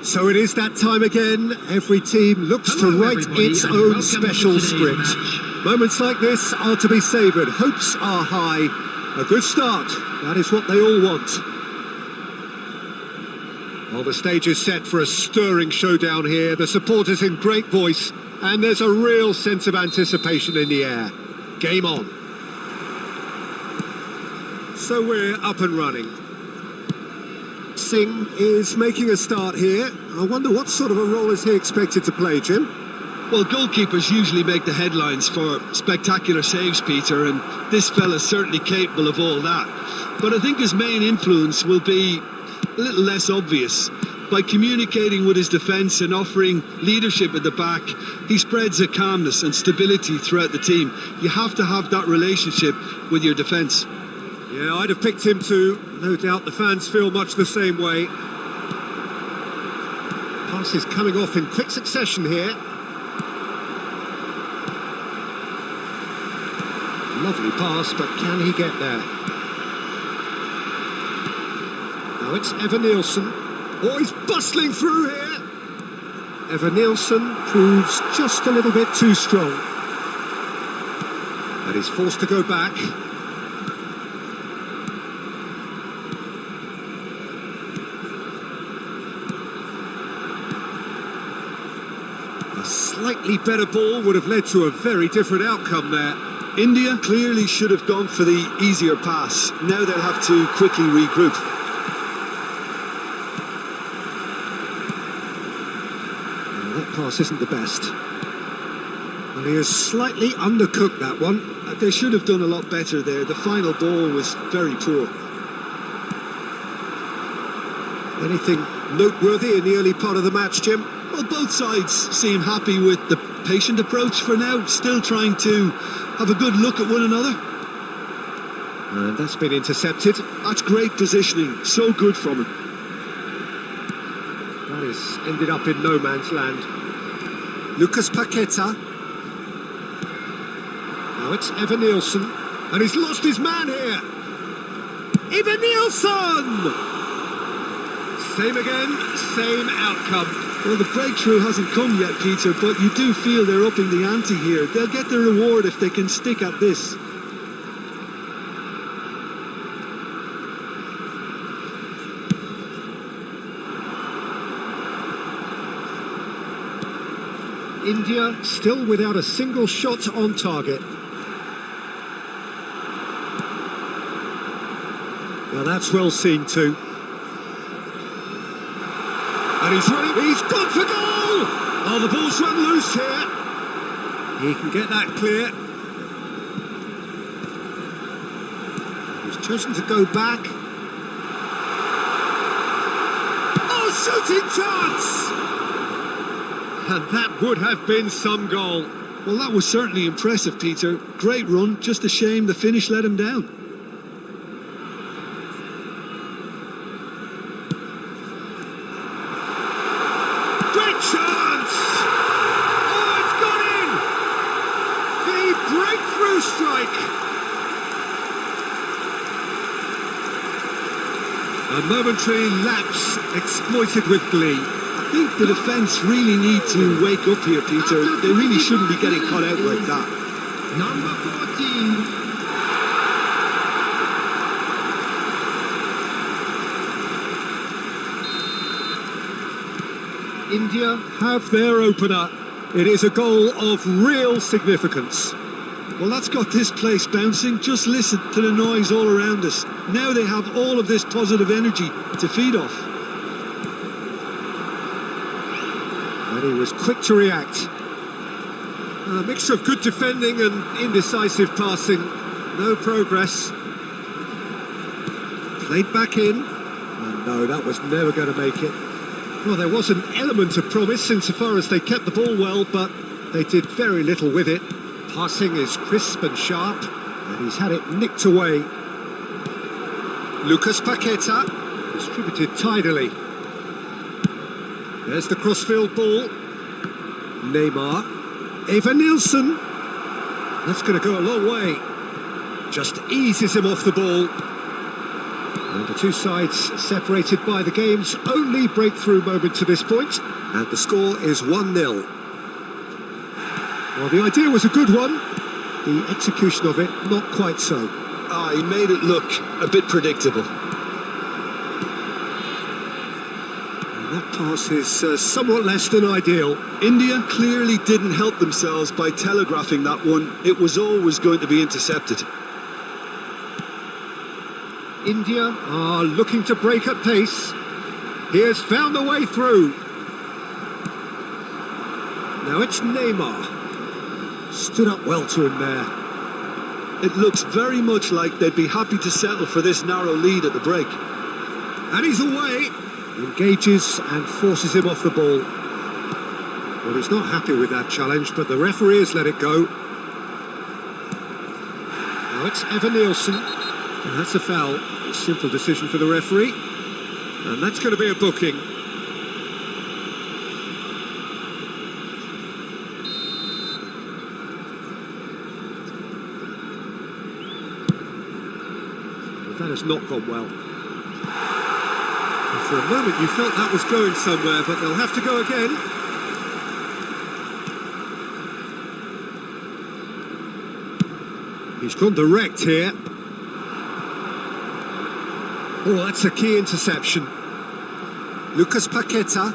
So it is that time again. Every team looks to write its own special script. Moments like this are to be savoured. Hopes are high. A good start. That is what they all want. Well, the stage is set for a stirring showdown here. The supporters in great voice, and there's a real sense of anticipation in the air. Game on. So we're up and running. Singh is making a start here. I wonder what sort of a role is he expected to play, Jim? Well, goalkeepers usually make the headlines for spectacular saves, Peter, and this fella's certainly capable of all that. But I think his main influence will be a little less obvious. By communicating with his defence and offering leadership at the back, he spreads a calmness and stability throughout the team. You have to have that relationship with your defence. Yeah, I'd have picked him too. No doubt the fans feel much the same way. Pass is coming off in quick succession here. Lovely pass, but can he get there? Now it's Evan-Nielsen. Oh, he's bustling through here. Evan-Nielsen proves just a little bit too strong. And he's forced to go back. A slightly better ball would have led to a very different outcome there. India clearly should have gone for the easier pass. Now they'll have to quickly regroup. Well, that pass isn't the best. Well, he has slightly undercooked that one. They should have done a lot better there. The final ball was very poor. Anything noteworthy in the early part of the match, Jim? Well, both sides seem happy with the patient approach for now, still trying to have a good look at one another. And that's been intercepted. That's great positioning, so good from him. That has ended up in no man's land. Lucas Paqueta. Now it's Evan Nielsen, and he's lost his man here. Evan Nielsen! Same again, same outcome. Well, the breakthrough hasn't come yet, Peter, but you do feel they're upping the ante here. They'll get the reward if they can stick at this. India still without a single shot on target. Now that's well seen too. And he's running, he's gone for goal! Oh, the ball's run loose here. He can get that clear. He's chosen to go back. Oh, shooting chance! And that would have been some goal. Well, that was certainly impressive, Peter. Great run, just a shame the finish let him down. Great chance! Oh, it's gone in! The breakthrough strike! A momentary lapse exploited with glee. I think the defence really need to wake up here, Peter. They really shouldn't be getting caught out like that. Number 14. India have their opener. It is a goal of real significance. Well, that's got this place bouncing. Just listen to the noise all around us. Now they have all of this positive energy to feed off. And he was quick to react. A mixture of good defending and indecisive passing. No progress. Played back in. And no, that was never going to make it. Well, there was an element of promise insofar as they kept the ball well, but they did very little with it. Passing is crisp and sharp, and he's had it nicked away. Lucas Paqueta, distributed tidily. There's the crossfield ball. Neymar. Eva Nielsen. That's going to go a long way. Just eases him off the ball. And the two sides separated by the game's only breakthrough moment to this point. And the score is 1-0. Well, the idea was a good one. The execution of it, not quite so. He made it look a bit predictable. That pass is somewhat less than ideal. India clearly didn't help themselves by telegraphing that one. It was always going to be intercepted. India are looking to break at pace. He has found a way through. Now it's Neymar. Stood up well to him there. It looks very much like they'd be happy to settle for this narrow lead at the break. And he's away. Engages and forces him off the ball. Well, he's not happy with that challenge, but the referee has let it go. Now it's Evan Nielsen. And that's a foul. A simple decision for the referee. And that's going to be a booking. Well, that has not gone well. For a moment you felt that was going somewhere, but they'll have to go again. He's gone direct here. Oh, that's a key interception. Lucas Paqueta.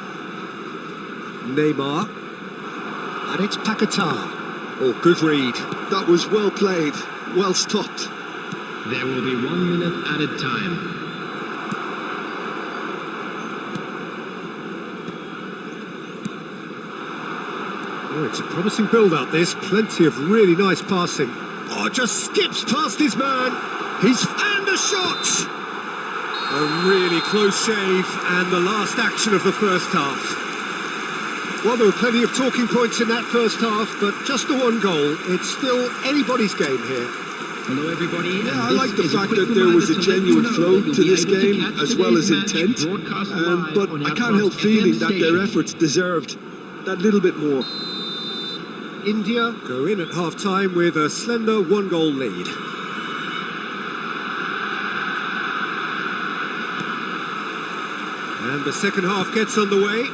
Neymar. And it's Paqueta. Oh, good read. That was well played, well stopped. There will be 1 minute added time. Oh, it's a promising build-up, this. Plenty of really nice passing. Oh, just skips past his man. And a shot! A really close shave, and the last action of the first half. Well, there were plenty of talking points in that first half, but just the one goal. It's still anybody's game here. Hello, everybody. Yeah, I like the fact that there was a genuine flow to this game, as well as intent. But I can't help feeling that their efforts deserved that little bit more. India go in at half-time with a slender one-goal lead. And the second half gets underway.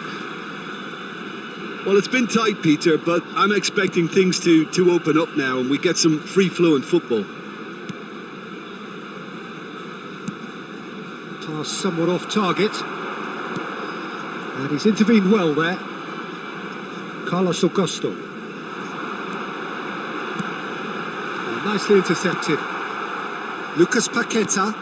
Well, it's been tight, Peter, but I'm expecting things to open up now and we get some free-flowing football. Pass somewhat off target. And he's intervened well there. Carlos Augusto. Nicely intercepted. Lucas Paqueta.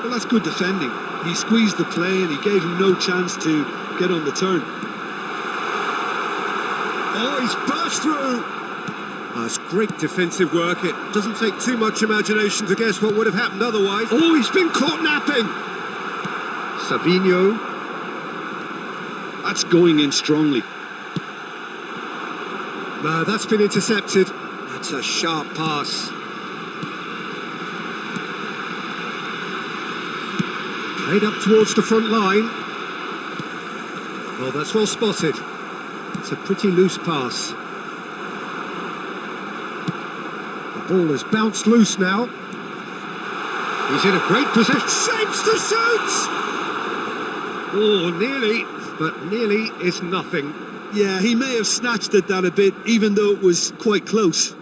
Well, that's good defending. He squeezed the play and he gave him no chance to get on the turn. Oh, he's burst through. That's great defensive work. It doesn't take too much imagination to guess what would have happened otherwise. Oh, he's been caught napping. Savinho. That's going in strongly. No, that's been intercepted. That's a sharp pass. Played up towards the front line. Well, that's well spotted. It's a pretty loose pass. The ball has bounced loose now. He's in a great position. Shapes to shoot! Oh, nearly, but nearly is nothing. Yeah, he may have snatched at that a bit, even though it was quite close.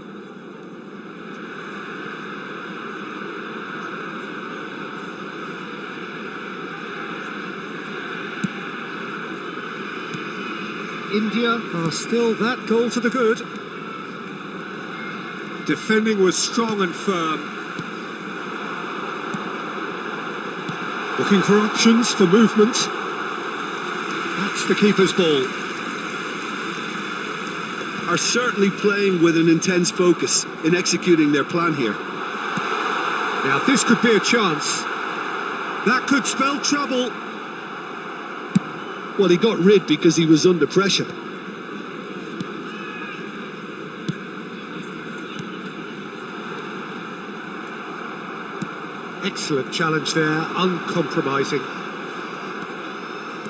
India are still that goal to the good. Defending was strong and firm. Looking for options for movement. That's the keeper's ball. Are certainly playing with an intense focus in executing their plan here. Now this could be a chance. That could spell trouble. Well, he got rid because he was under pressure. Excellent challenge there, uncompromising.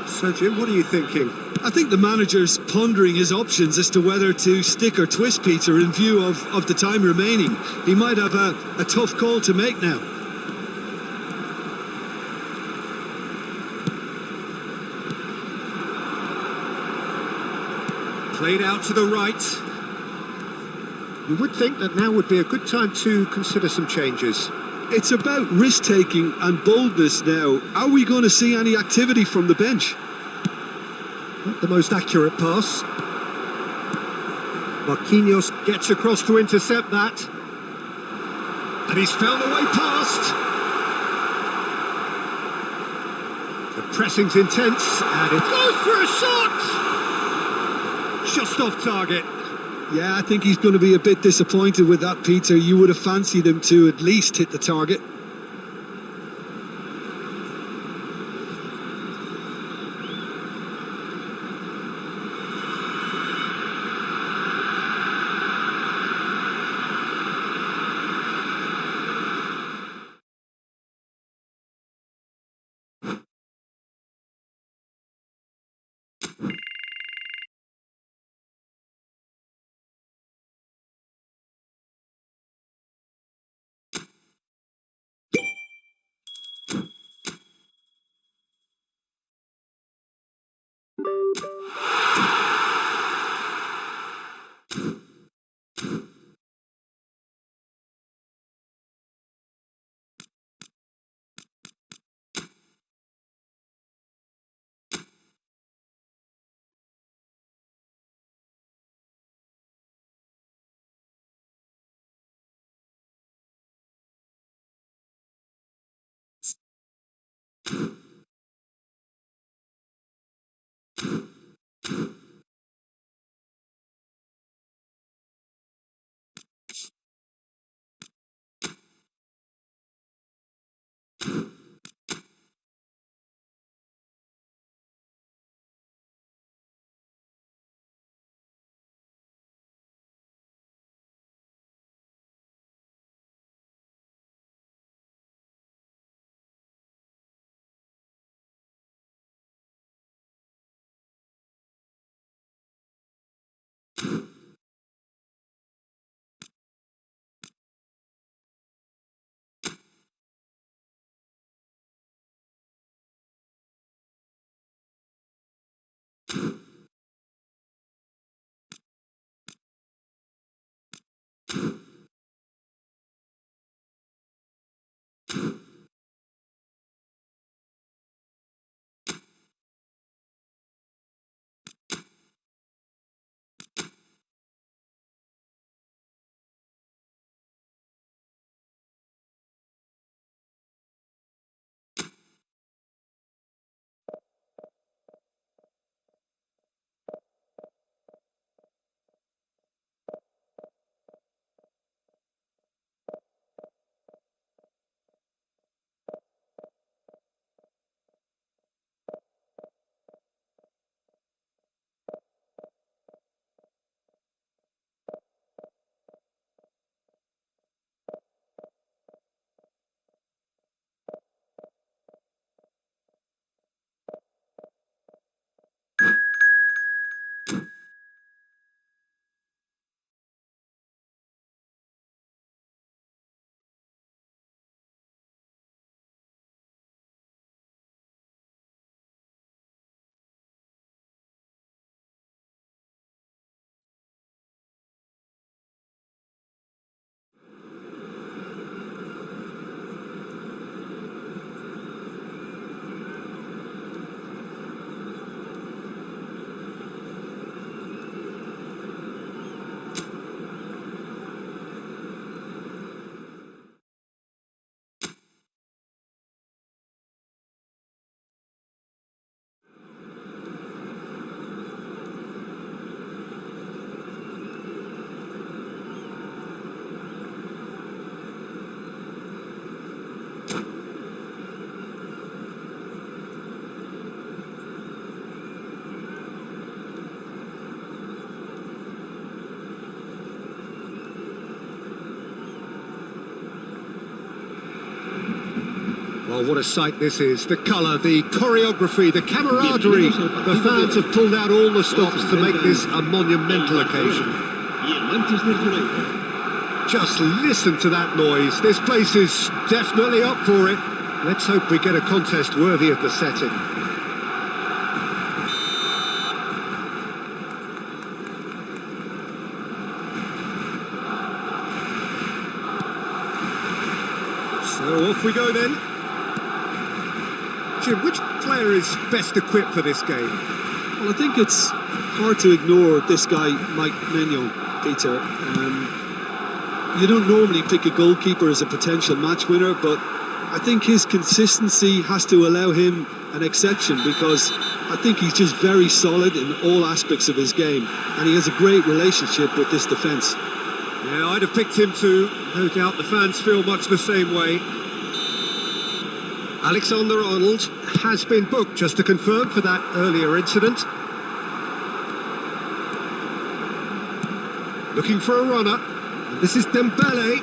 So, Jim, what are you thinking? I think the manager's pondering his options as to whether to stick or twist Peter in view of the time remaining. He might have a tough call to make now. Played out to the right. You would think that now would be a good time to consider some changes. It's about risk-taking and boldness now. Are we going to see any activity from the bench? Not the most accurate pass. Marquinhos gets across to intercept that. And he's found a way past. The pressing's intense, and it goes for a shot! Just off target. Yeah, I think he's going to be a bit disappointed with that, Peter. You would have fancied him to at least hit the target. Well, what a sight this is. The colour, the choreography, the camaraderie. The fans have pulled out all the stops to make this a monumental occasion. Just listen to that noise. This place is definitely up for it. Let's hope we get a contest worthy of the setting. So off we go then. Jim, which player is best equipped for this game? Well, I think it's hard to ignore this guy, Mike Maignan, Peter. You don't normally pick a goalkeeper as a potential match winner, but I think his consistency has to allow him an exception, because I think he's just very solid in all aspects of his game, and he has a great relationship with this defence. Yeah, I'd have picked him too. No doubt the fans feel much the same way. Alexander-Arnold has been booked, just to confirm, for that earlier incident. Looking for a runner. This is Dembele.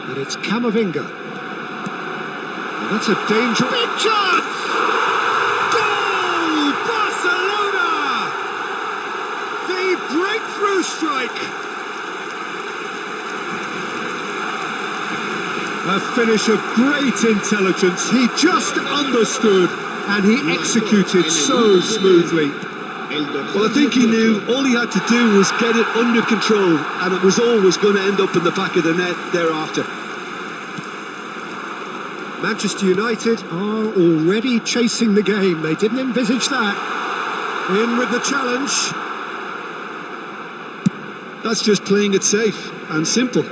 And it's Camavinga. And that's a danger. Big chance! Goal! Barcelona! The breakthrough strike! A finish of great intelligence. He just understood and he executed so smoothly. Well, I think he knew all he had to do was get it under control, and it was always going to end up in the back of the net thereafter. Manchester United are already chasing the game. They didn't envisage that. In with the challenge. That's just playing it safe and simple.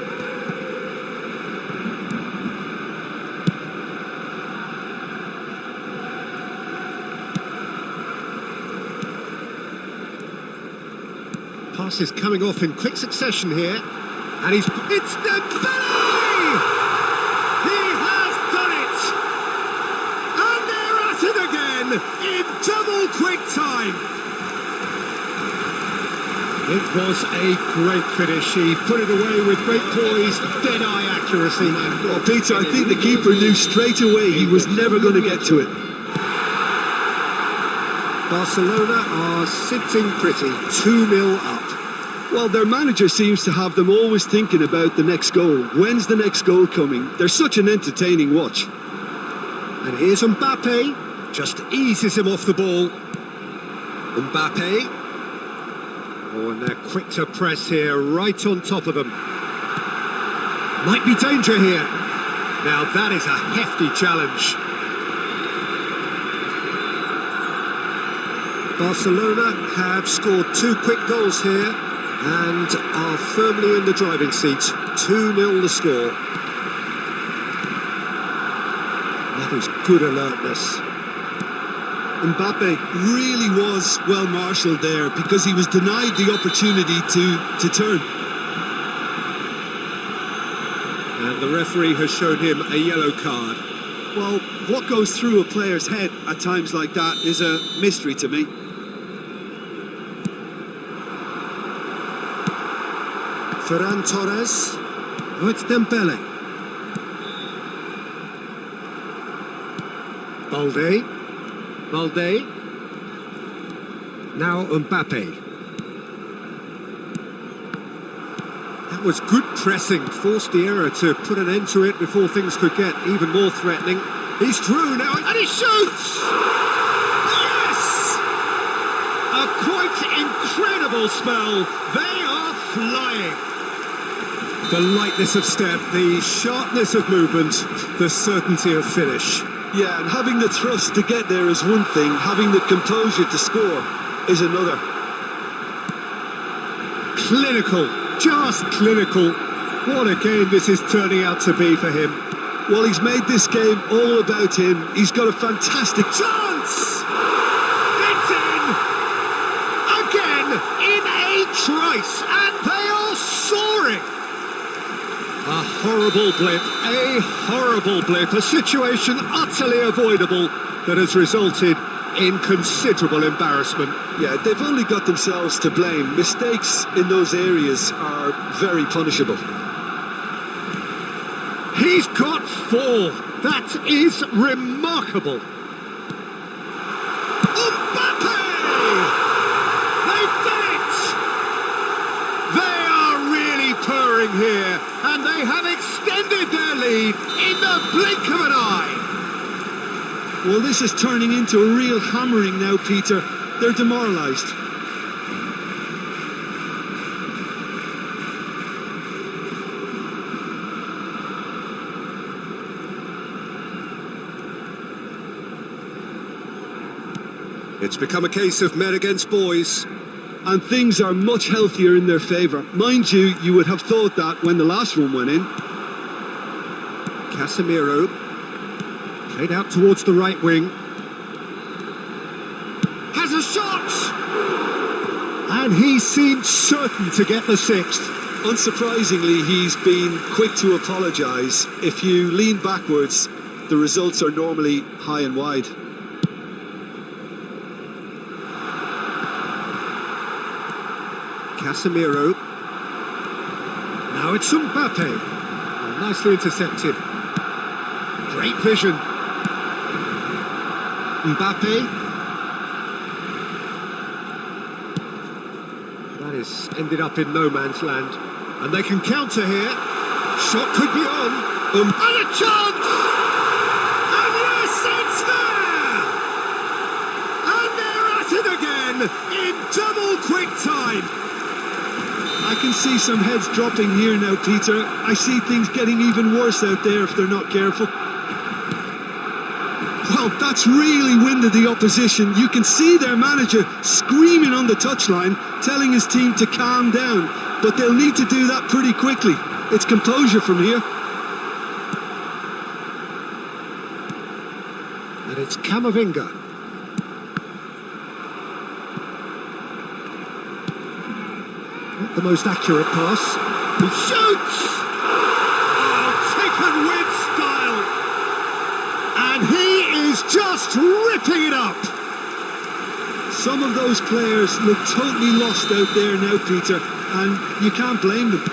Pass is coming off in quick succession here. And it's Dembele! He has done it! And they're at it again in double quick time. It was a great finish. He put it away with great poise, dead-eye accuracy. Well, Peter, I think the keeper knew straight away he was never going to get to it. Barcelona are sitting pretty, 2-0 up. Well, their manager seems to have them always thinking about the next goal. When's the next goal coming? They're such an entertaining watch. And here's Mbappe, just eases him off the ball. Mbappe. Oh, and they're quick to press here, right on top of them. Might be danger here. Now that is a hefty challenge. Barcelona have scored 2 quick goals here and are firmly in the driving seat. 2-0 the score. That is good alertness. Mbappe really was well marshalled there, because he was denied the opportunity to turn. And the referee has shown him a yellow card. Well, what goes through a player's head at times like that is a mystery to me. Ferran Torres. Oh, it's Dembele. Balde. Now Mbappe. That was good pressing. Forced the error to put an end to it before things could get even more threatening. He's through now and he shoots! Yes! A quite incredible spell. They are flying. The lightness of step, the sharpness of movement, the certainty of finish. Yeah, and having the thrust to get there is one thing, having the composure to score is another. Clinical, just clinical. What a game this is turning out to be for him. Well, he's made this game all about him. He's got a fantastic chance! It's in! Again, in a trice, and they are soaring! A horrible blip, a situation utterly avoidable that has resulted in considerable embarrassment. Yeah, they've only got themselves to blame. Mistakes in those areas are very punishable. He's got 4. That is remarkable. Mbappe! They've done it! They are really purring here, and they have extended their lead in the blink of an eye. Well, this is turning into a real hammering now, Peter. They're demoralised. It's become a case of men against boys. And things are much healthier in their favour. Mind you, you would have thought that when the last one went in. Casemiro played out towards the right wing. Has a shot! And he seemed certain to get the 6th. Unsurprisingly, he's been quick to apologise. If you lean backwards, the results are normally high and wide. Casemiro. Now it's Mbappe. Oh, nicely intercepted. Great vision. Mbappe. That is ended up in no man's land. And they can counter here. Shot could be on. And a chance! And yes, it's there! And they're at it again in double quick time. I can see some heads dropping here now, Peter. I see things getting even worse out there if they're not careful. Well, that's really winded the opposition. You can see their manager screaming on the touchline, telling his team to calm down. But they'll need to do that pretty quickly. It's composure from here. And it's Camavinga. Not the most accurate pass. He shoots! Oh, taken with style! And he is just ripping it up! Some of those players look totally lost out there now, Peter, and you can't blame them.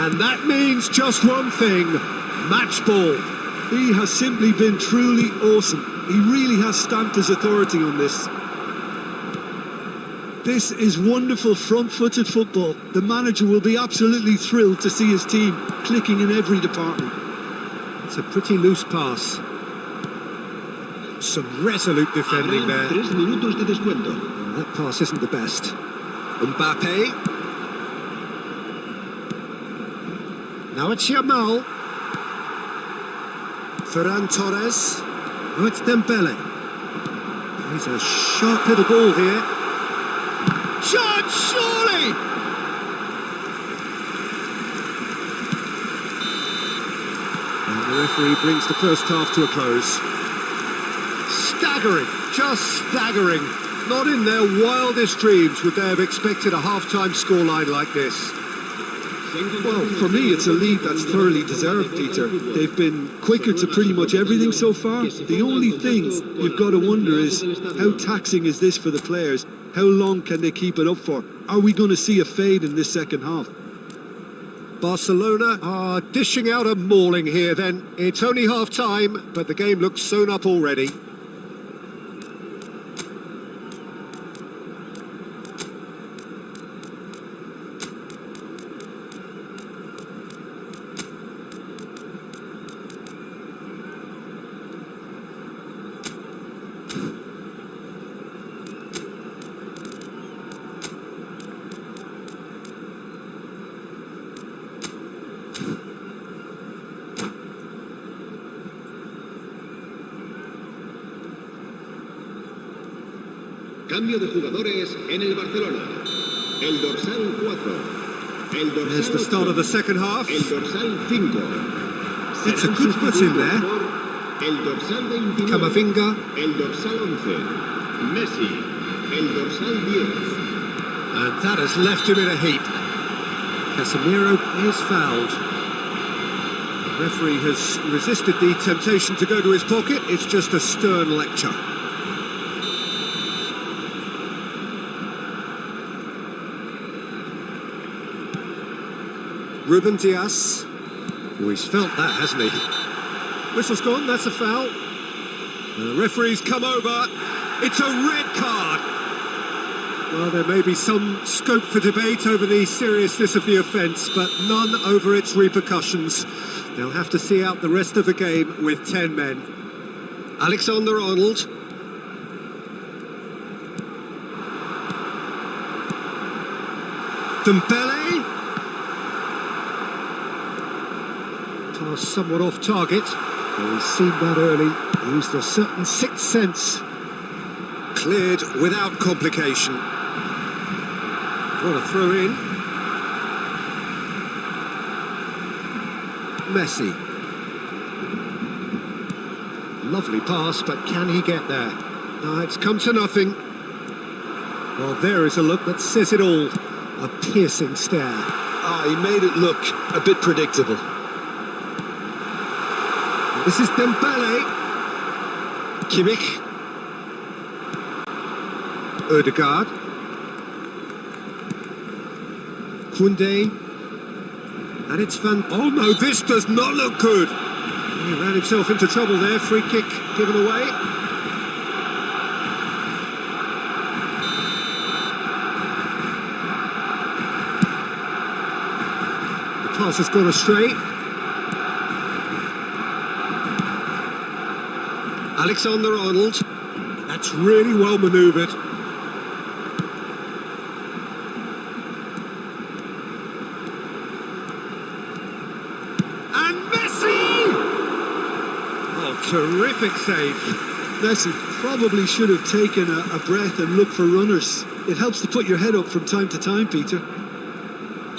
And that means just one thing, match ball. He has simply been truly awesome. He really has stamped his authority on this. This is wonderful front-footed football. The manager will be absolutely thrilled to see his team clicking in every department. It's a pretty loose pass. Some resolute defending there. 3 minutos de descuento. Oh, that pass isn't the best. Mbappe. Now it's Yamal. Ferran Torres. Oh, it's Dembele. He's a sharp little ball here. Chance, surely! And the referee brings the first half to a close. Staggering, just staggering. Not in their wildest dreams would they have expected a half-time scoreline like this. Well, for me, it's a lead that's thoroughly deserved, Peter. They've been quicker to pretty much everything so far. The only thing you've got to wonder is, how taxing is this for the players? How long can they keep it up for? Are we going to see a fade in this second half? Barcelona are dishing out a mauling here then. It's only half-time, but the game looks sewn up already. Cambio de jugadores en el Barcelona. El dorsal 4. El dorsal There's the start of the second half. El dorsal 5. It's a good foot in there. El dorsal 29. Camavinga. El dorsal 11. Messi. El dorsal 10. And that has left him in a heap. Casemiro is fouled. Referee has resisted the temptation to go to his pocket. It's just a stern lecture. Ruben Dias. Oh, he's felt that, hasn't he? Whistle's gone, that's a foul. The referee's come over. It's a red card. Well, there may be some scope for debate over the seriousness of the offence, but none over its repercussions. They'll have to see out the rest of the game with 10 men. Alexander-Arnold. Dembele. Pass somewhat off target. Well, he's seen that early. Used a certain sixth sense. Cleared without complication. What a throw in. Messi. Lovely pass, but can he get there? No, it's come to nothing. Well, there is a look that says it all. A piercing stare. Ah, he made it look a bit predictable. This is Dembele. Kimmich. Ødegaard. Koundé. And it's Van... Oh no, this does not look good. He ran himself into trouble there. Free kick given away. The pass has gone astray. Alexander-Arnold. That's really well manoeuvred. And Messi! Oh, terrific save. Messi probably should have taken a breath and looked for runners. It helps to put your head up from time to time, Peter.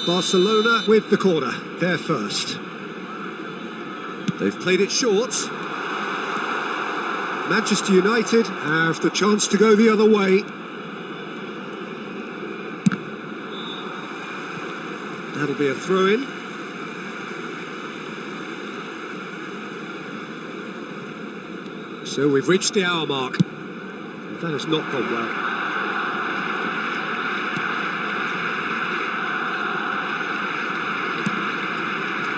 Barcelona with the corner. They're first. They've played it short. Manchester United have the chance to go the other way. That'll be a throw-in. So we've reached the hour mark. That has not gone well.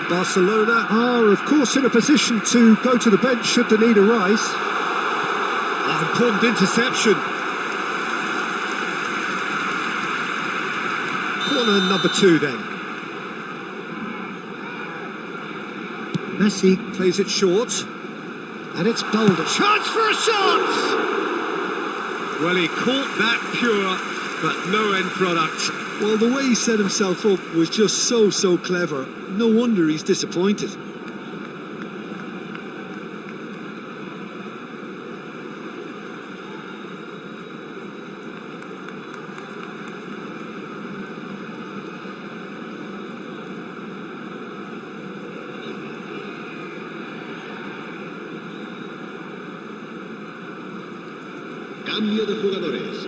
Barcelona are, of course, in a position to go to the bench should the need arise. Oh, important interception. Corner number 2 then. Messi plays it short. And it's bowled. Chance for a shot! Well, he caught that pure, but no end product. Well, the way he set himself up was just so clever. No wonder he's disappointed. Cambio de jugadores.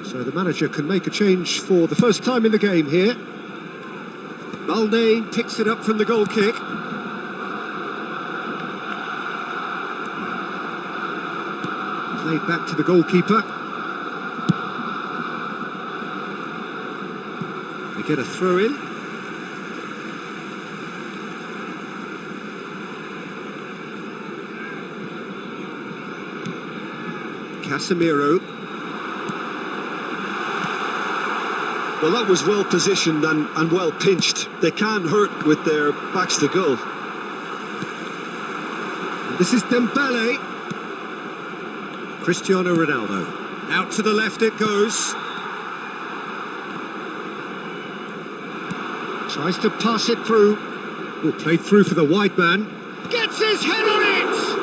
So the manager can make a change for the first time in the game here. Balde picks it up from the goal kick. Played back to the goalkeeper. They get a throw in. Casemiro. Well, that was well positioned and well pinched. They can't hurt with their backs to goal. This is Dembele. Cristiano Ronaldo. Out to the left it goes. Tries to pass it through. Played through for the wide man. Gets his head on it!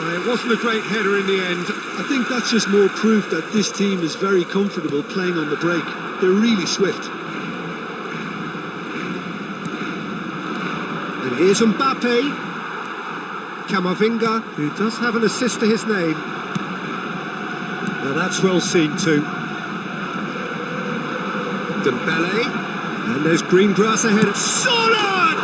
It wasn't a great header in the end. I think that's just more proof that this team is very comfortable playing on the break. They're really swift. And here's Mbappe. Camavinga, who does have an assist to his name. Now that's well seen too. Dembele. And there's green grass ahead. Solid!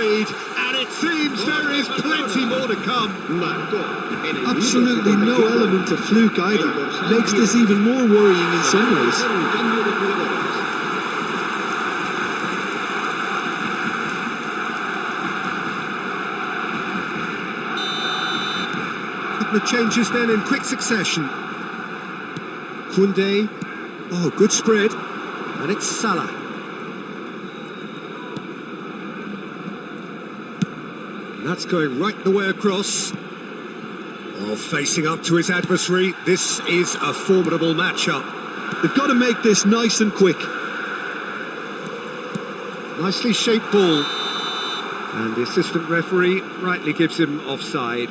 lead, and it seems there is plenty more to come. Marcó en el Absolutely minuto no 74. element of fluke El either. dorsal Makes this 10 even more worrying in some ways. hacer un cambio de jugadores. Couple of changes then in quick succession. Koundé, oh, good spread, and it's Salah. And that's going right the way across. Oh, facing up to his adversary, this is a formidable matchup. They've got to make this nice and quick. Nicely shaped ball. And the assistant referee rightly gives him offside.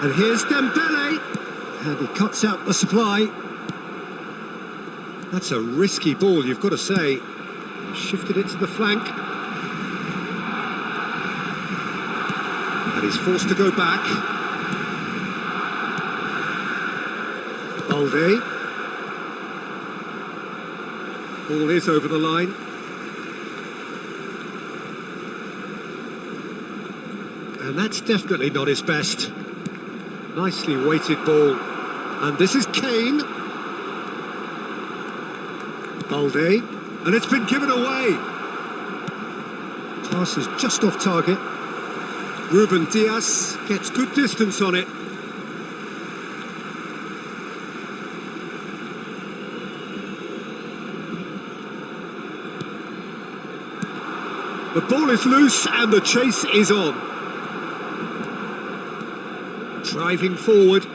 And here's Dembele, and he cuts out the supply. That's a risky ball, you've got to say. He shifted it to the flank. And he's forced to go back. Balde. Ball is over the line. And that's definitely not his best. Nicely weighted ball. And this is Kane. Balde. And it's been given away. Pass is just off target. Ruben Diaz gets good distance on it. The ball is loose and the chase is on. Driving forward.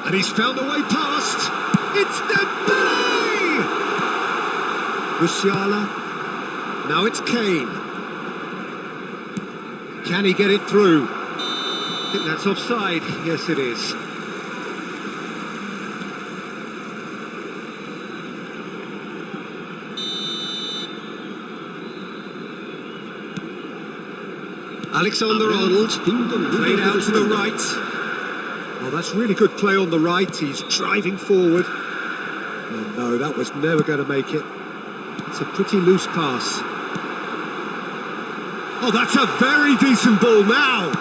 And he's found a way past. It's Dembele! Musiala. Now it's Kane. Can he get it through? I think that's offside. Yes, it is. Alexander-Arnold, played out to the right. Oh, that's really good play on the right. He's driving forward. Oh, no, that was never going to make it. It's a pretty loose pass. Oh, that's a very decent ball now.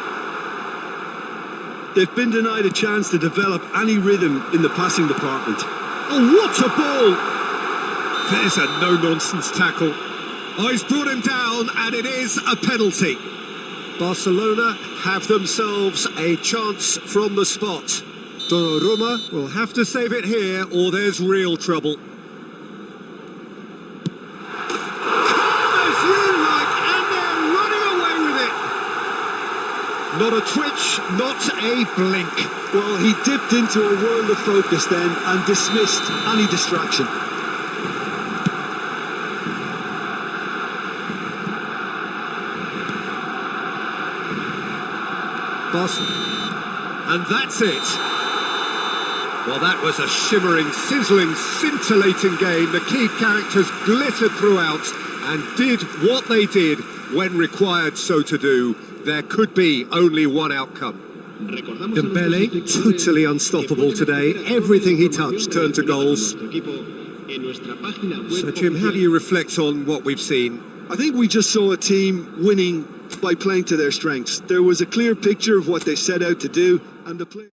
They've been denied a chance to develop any rhythm in the passing department. Oh, what a ball! There's a no-nonsense tackle. Oh, he's brought him down, and it is a penalty. Barcelona have themselves a chance from the spot. Donnarumma will have to save it here, or there's real trouble. Calm as you like, and they're running away with it. Not a twitch, not a blink. Well, he dipped into a world of focus then and dismissed any distraction. And that's it. Well, that was a shimmering, sizzling, scintillating game. The key characters glittered throughout and did what they did when required so to do. There could be only one outcome. Dembele, totally unstoppable today. Everything he touched turned to goals. So, Jim, how do you reflect on what we've seen? I think we just saw a team winning by playing to their strengths. There was a clear picture of what they set out to do, and the play.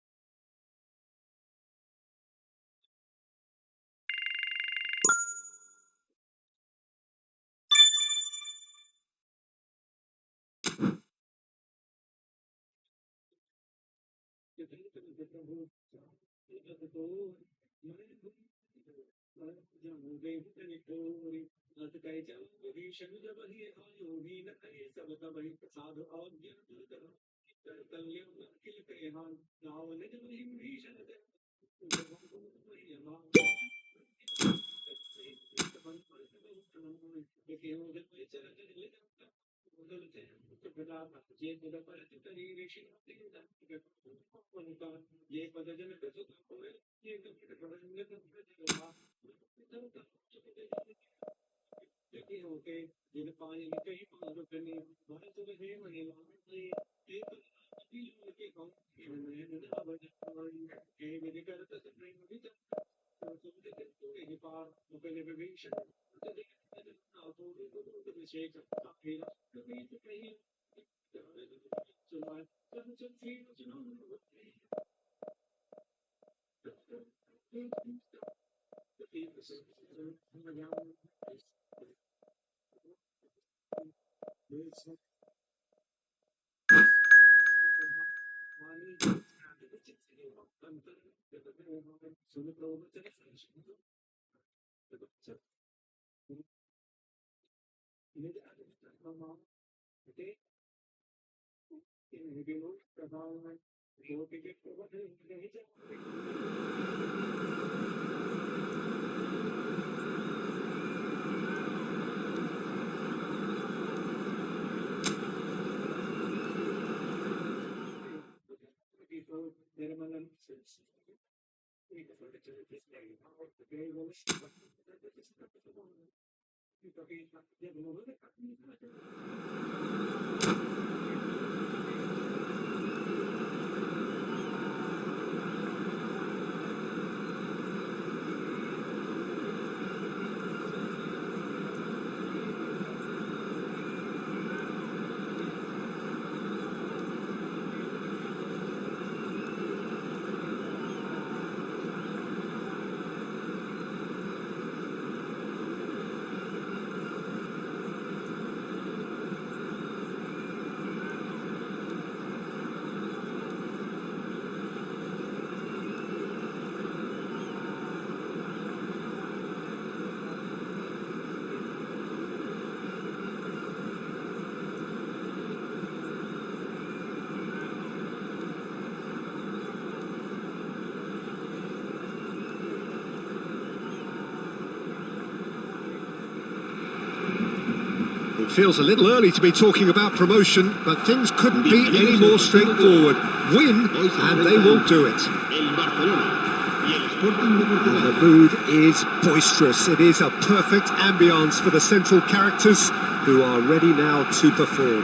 It feels a little early to be talking about promotion, but things couldn't be any more straightforward. Win, and they will do it. And the mood is boisterous. It is a perfect ambience for the central characters who are ready now to perform.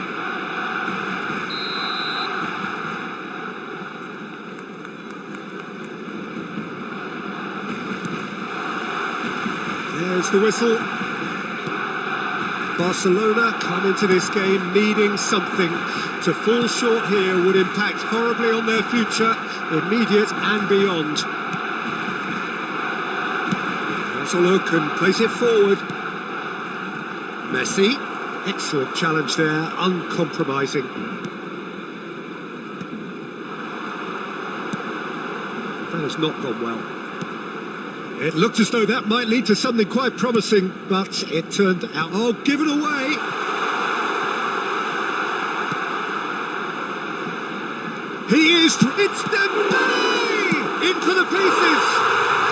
There's the whistle. Barcelona come into this game needing something. To fall short here would impact horribly on their future, immediate and beyond. There's a look and plays it forward. Messi, excellent challenge there, uncompromising. That has not gone well. It looked as though that might lead to something quite promising, but it turned out... Oh, given away! He is... It's Dembele! In for the pieces!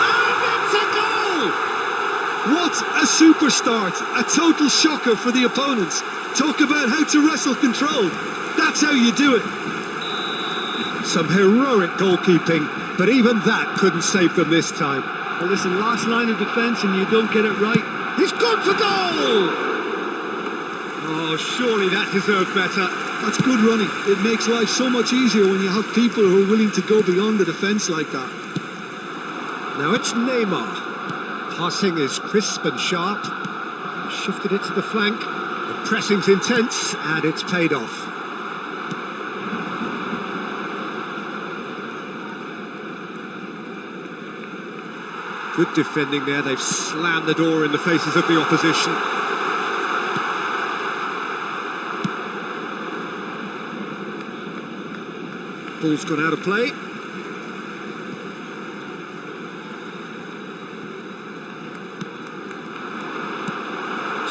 And it's a goal! What a super start! A total shocker for the opponents. Talk about how to wrestle control. That's how you do it. Some heroic goalkeeping, but even that couldn't save them this time. Well, listen, last line of defence and you don't get it right. He's gone for goal! Oh, surely that deserved better. That's good running. It makes life so much easier when you have people who are willing to go beyond the defence like that. Now it's Neymar. Passing is crisp and sharp. Shifted it to the flank. The pressing's intense and it's paid off. Good defending there. They've slammed the door in the faces of the opposition. Ball's gone out of play.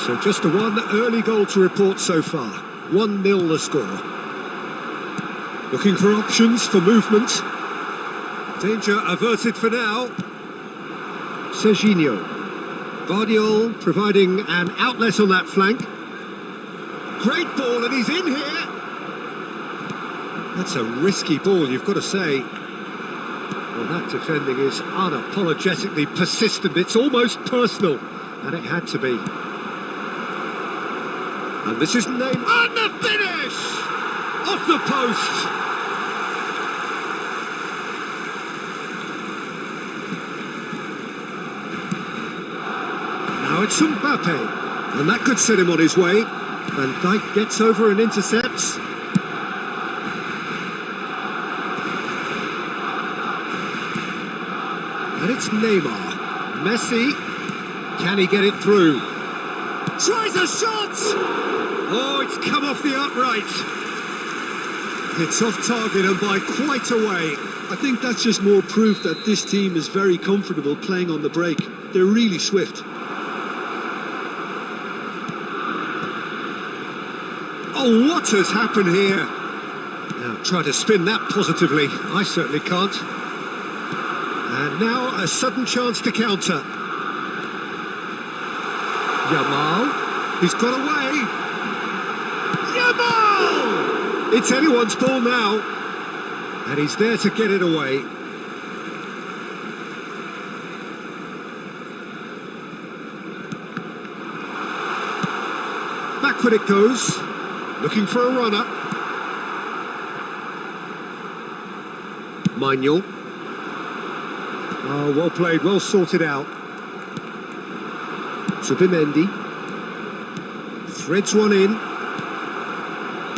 So just the one early goal to report so far. 1-0 the score. Looking for options for movement. Danger averted for now. Serginho. Guardiola providing an outlet on that flank. Great ball, and and he's in here. That's a risky ball, you've got to say. Well, that defending is unapologetically persistent. It's almost personal, and it had to be. And this is named, and the finish! Off the post! Now it's Mbappe, and that could set him on his way. Van Dijk gets over and intercepts. And it's Neymar. Messi, can he get it through? Tries a shot! Oh, it's come off the upright. It's off target and by quite a way. I think that's just more proof that this team is very comfortable playing on the break. They're really swift. Oh, what has happened here? Now, try to spin that positively. I certainly can't. And now a sudden chance to counter. Yamal, he's got away. Yamal! It's anyone's ball now. And he's there to get it away. Backward it goes. Looking for a runner. Manuel. Oh, well played, well sorted out. Subimendi. Threads one in.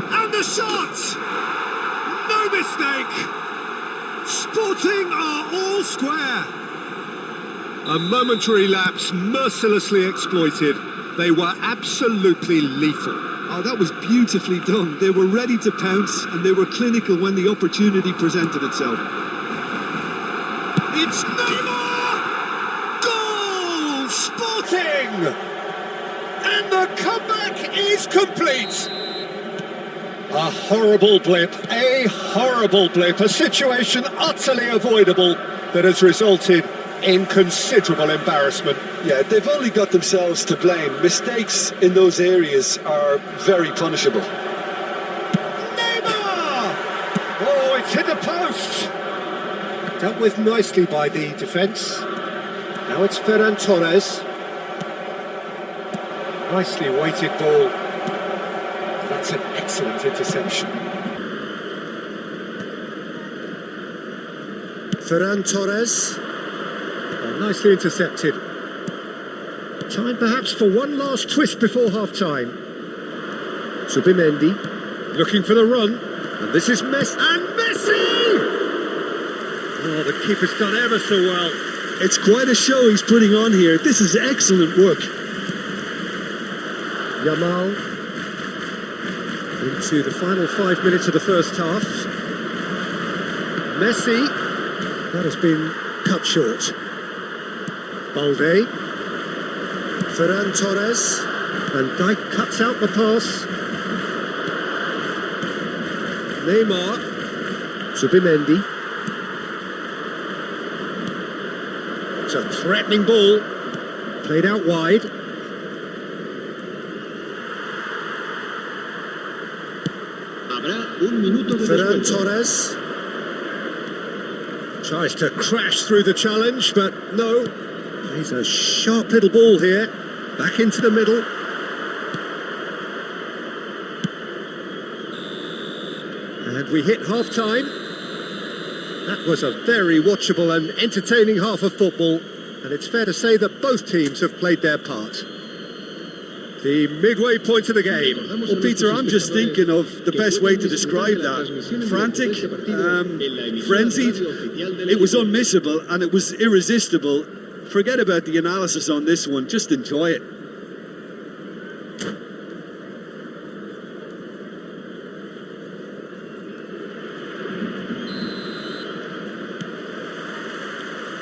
And the shot! No mistake! Sporting are all square. A momentary lapse mercilessly exploited. They were absolutely lethal. Oh, that was beautifully done. They were ready to pounce and they were clinical when the opportunity presented itself. It's Neymar! Goal! Sporting! And the comeback is complete! A horrible blip, a situation utterly avoidable that has resulted in considerable embarrassment. Yeah, they've only got themselves to blame. Mistakes in those areas are very punishable. Neymar! Oh, it's hit the post! Dealt with nicely by the defence. Now it's Ferran Torres. Nicely weighted ball. That's an excellent interception. Ferran Torres. Nicely intercepted. Time perhaps for one last twist before half-time. Subimendi looking for the run. And this is Messi. And Messi! Oh, the keeper's done ever so well. It's quite a show he's putting on here. This is excellent work. Yamal into the final 5 minutes of the first half. Messi. That has been cut short. Balde, Ferran Torres, and Dijk cuts out the pass. Neymar, Subimendi. It's a threatening ball, played out wide. Ferran Torres tries to crash through the challenge, but no. He's a sharp little ball here, back into the middle. And we hit half-time. That was a very watchable and entertaining half of football, and it's fair to say that both teams have played their part. The midway point of the game. Well, Peter, I'm just thinking of the best way to describe that. Frantic, frenzied. It was unmissable and it was irresistible. Forget about the analysis on this one, just enjoy it.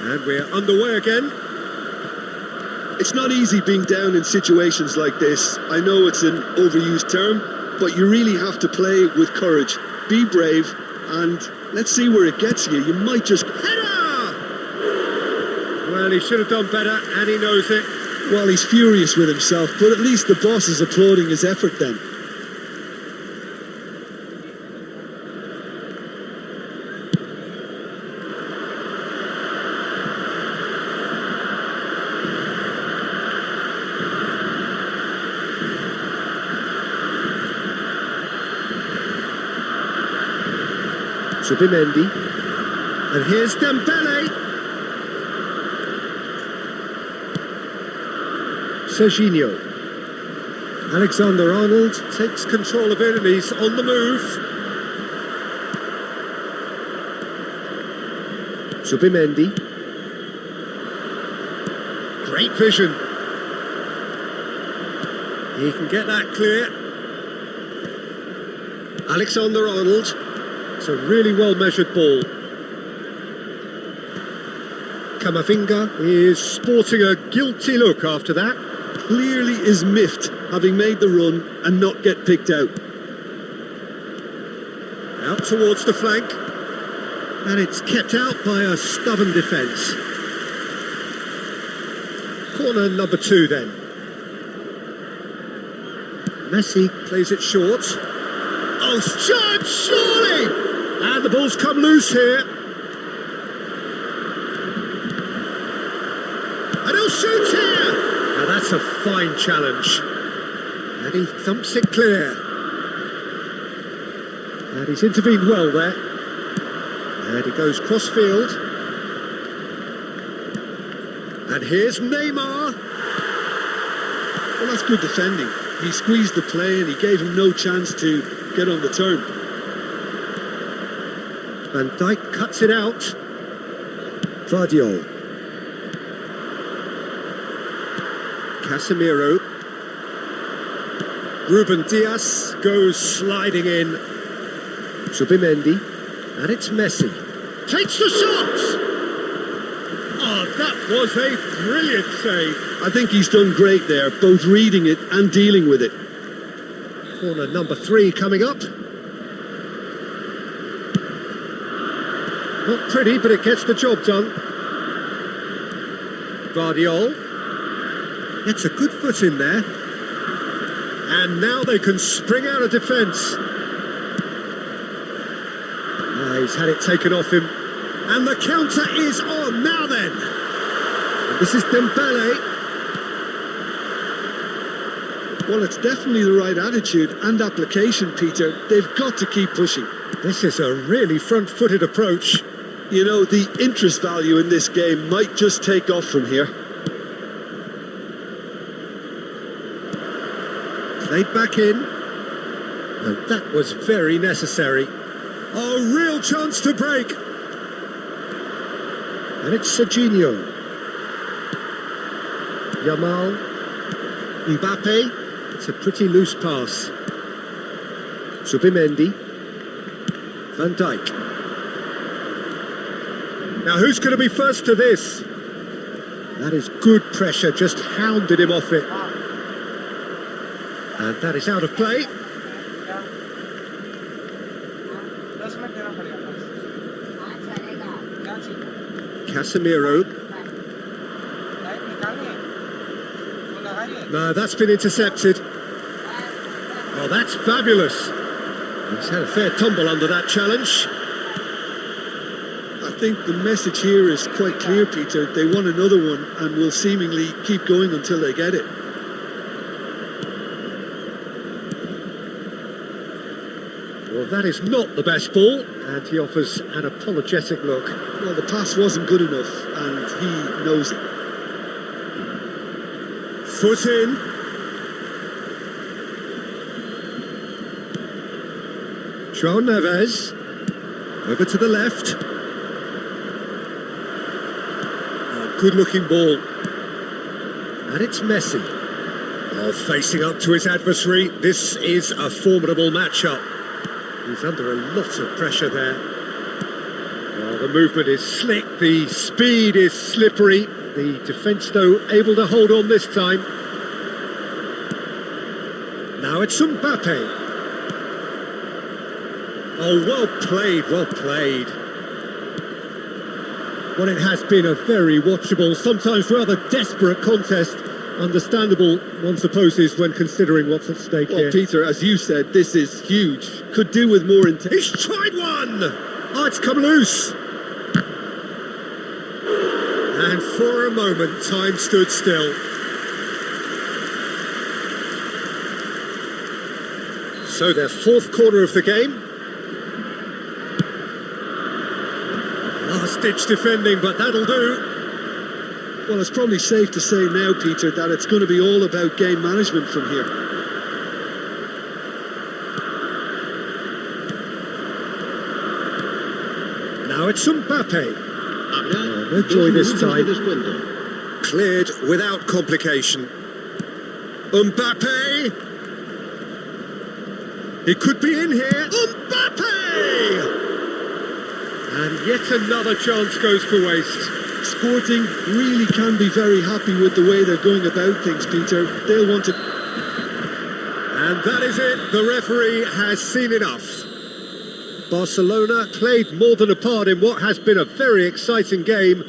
And we're underway again. It's not easy being down in situations like this. I know it's an overused term, but you really have to play with courage. Be brave, and let's see where it gets you. You might just... Header! Well, he should have done better, and he knows it. Well, he's furious with himself, but at least the boss is applauding his effort then. Subimendi. And here's Dembele. Serginho. Alexander-Arnold takes control of it and he's on the move. Subimendi. Great vision. He can get that clear. Alexander-Arnold. It's a really well-measured ball. Camavinga is sporting a guilty look after that. Clearly is miffed, having made the run and not get picked out. Out towards the flank. And it's kept out by a stubborn defence. Corner number 2 then. Messi plays it short. Oh, shot, surely! And the ball's come loose here. And he'll shoot here! Now that's a fine challenge. And he thumps it clear. And he's intervened well there. And he goes cross-field. And here's Neymar. Well, that's good defending. He squeezed the play and he gave him no chance to get on the turn. Van Dijk cuts it out. Vardiol. Casemiro. Ruben Dias goes sliding in. Subimendi. And it's Messi. Takes the shot! Oh, that was a brilliant save. I think he's done great there, both reading it and dealing with it. Corner number 3 coming up. Not pretty, but it gets the job done. Vardiol. Gets a good foot in there. And now they can spring out of defence. He's had it taken off him. And the counter is on. Now then. And this is Dembele. Well, it's definitely the right attitude and application, Peter. They've got to keep pushing. This is a really front-footed approach. You know, the interest value in this game might just take off from here. Played back in. And that was very necessary. A real chance to break. And it's Serginho. Yamal. Mbappe. It's a pretty loose pass. Subimendi. Van Dijk. Now who's going to be first to this? That is good pressure, just hounded him off it. And that is out of play. Casemiro. No, that's been intercepted. Oh, that's fabulous. He's had a fair tumble under that challenge. I think the message here is quite clear, Peter. They want another one and will seemingly keep going until they get it. Well, that is not the best ball, and he offers an apologetic look. Well, the pass wasn't good enough, and he knows it. Foot in. João Neves. Over to the left. Oh, good-looking ball. And it's Messi. Oh, facing up to his adversary. This is a formidable matchup. He's under a lot of pressure there. Oh, the movement is slick, the speed is slippery. The defence, though, able to hold on this time. Now it's Mbappe. Oh, well played, well played. Well, it has been a very watchable, sometimes rather desperate contest. Understandable, one supposes, when considering what's at stake here. Well, Peter, as you said, this is huge. Could do with more intent. He's tried one! Oh, it's come loose. And for a moment, time stood still. So their fourth corner of the game. Last-ditch defending, but that'll do. Well, it's probably safe to say now, Peter, that it's going to be all about game management from here. Now it's Mbappe. No joy this time. Cleared without complication. Mbappe! He could be in here. Mbappe! And yet another chance goes to waste. Sporting really can be very happy with the way they're going about things, Peter. They'll want to... And that is it. The referee has seen enough. Barcelona played more than a part in what has been a very exciting game.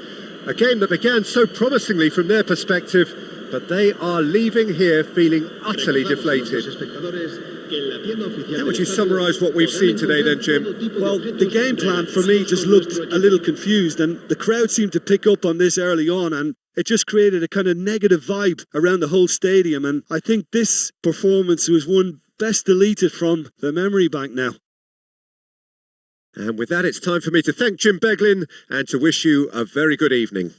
A game that began so promisingly from their perspective, but they are leaving here feeling utterly deflated. How would you summarise what we've seen today then, Jim? Well, the game plan for me just looked a little confused, and the crowd seemed to pick up on this early on, and it just created a kind of negative vibe around the whole stadium, and I think this performance was one best deleted from the memory bank now. And with that, it's time for me to thank Jim Beglin and to wish you a very good evening.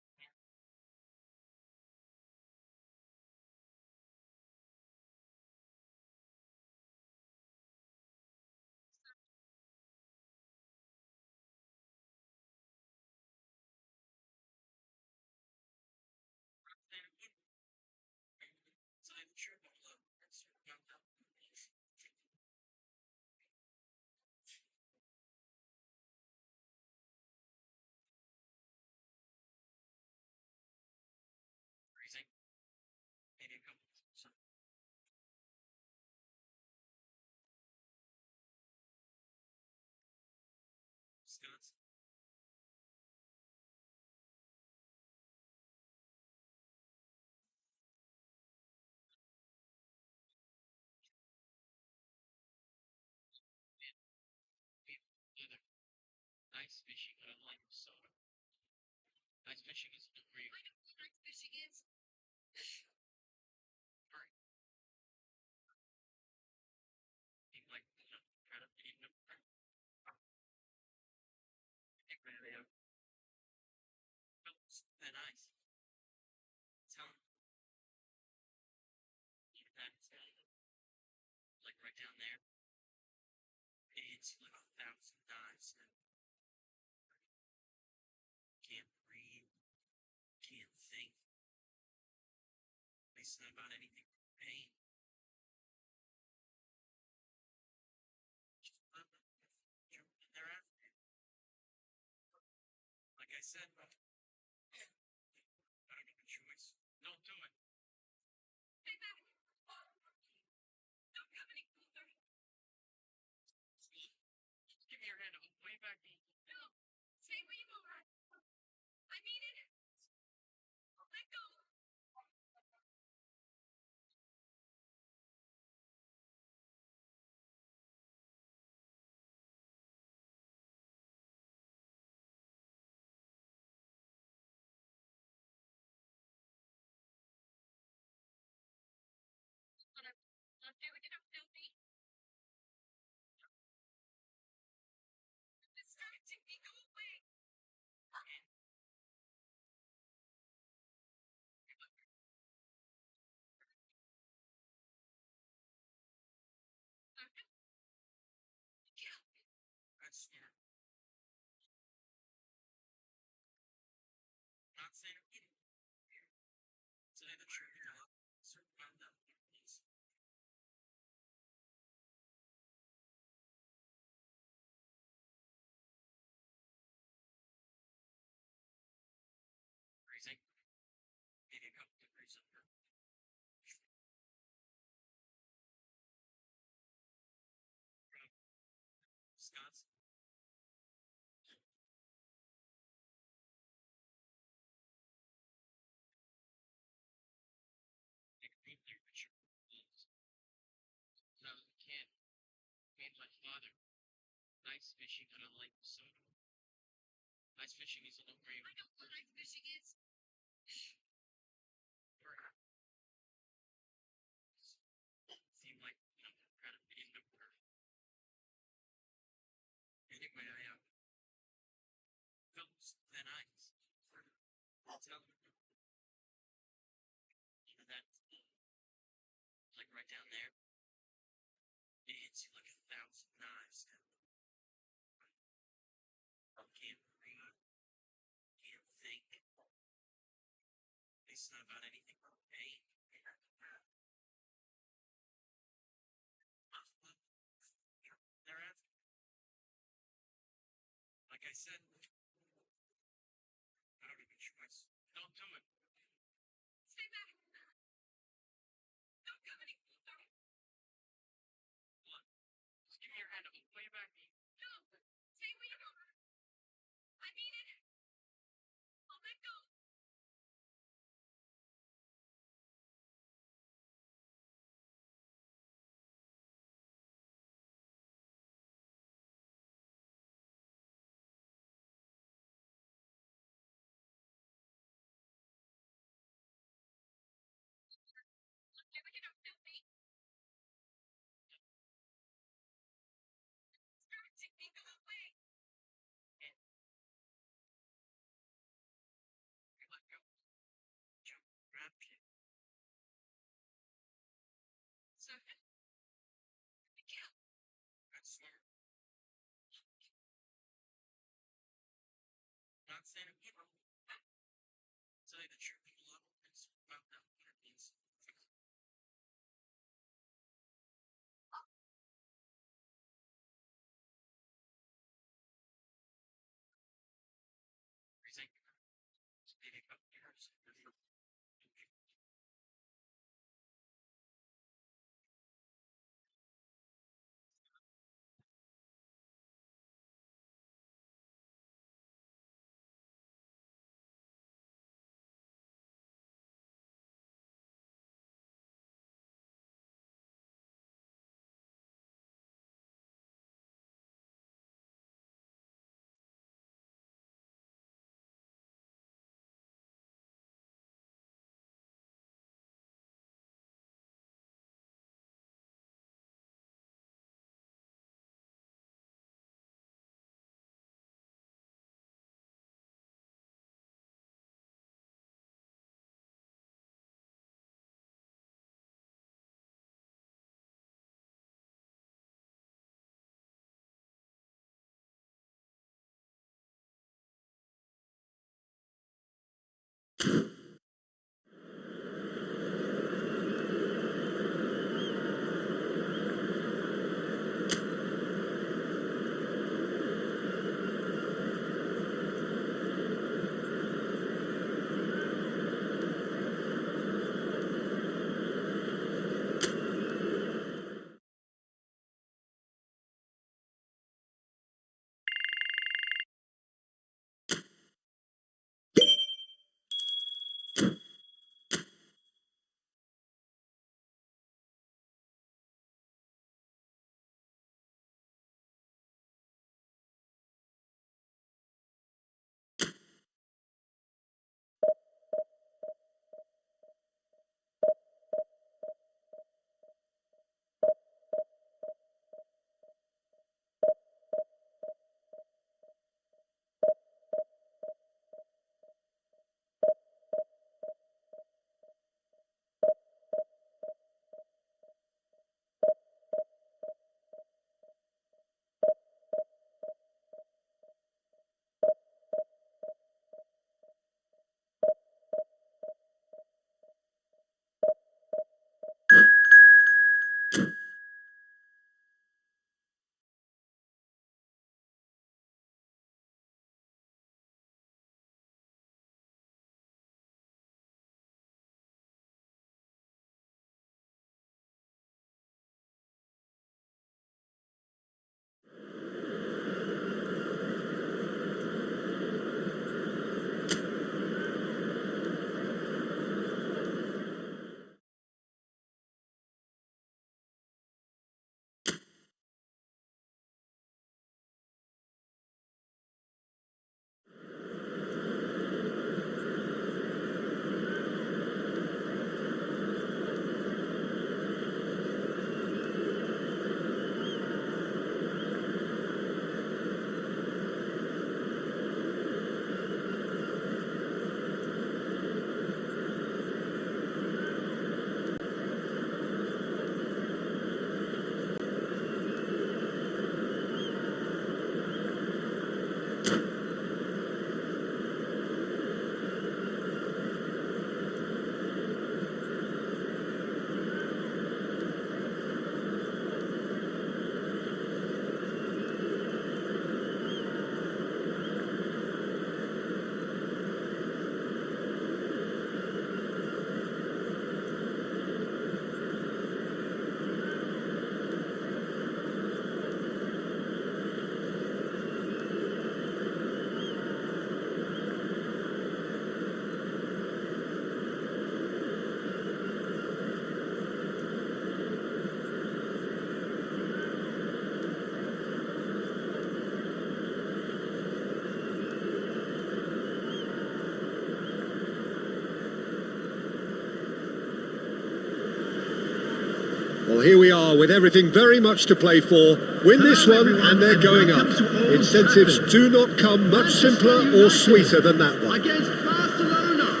here we are with everything very much to play for. Win this one and they're going up. Incentives do not come much simpler or sweeter than that one. Against Barcelona.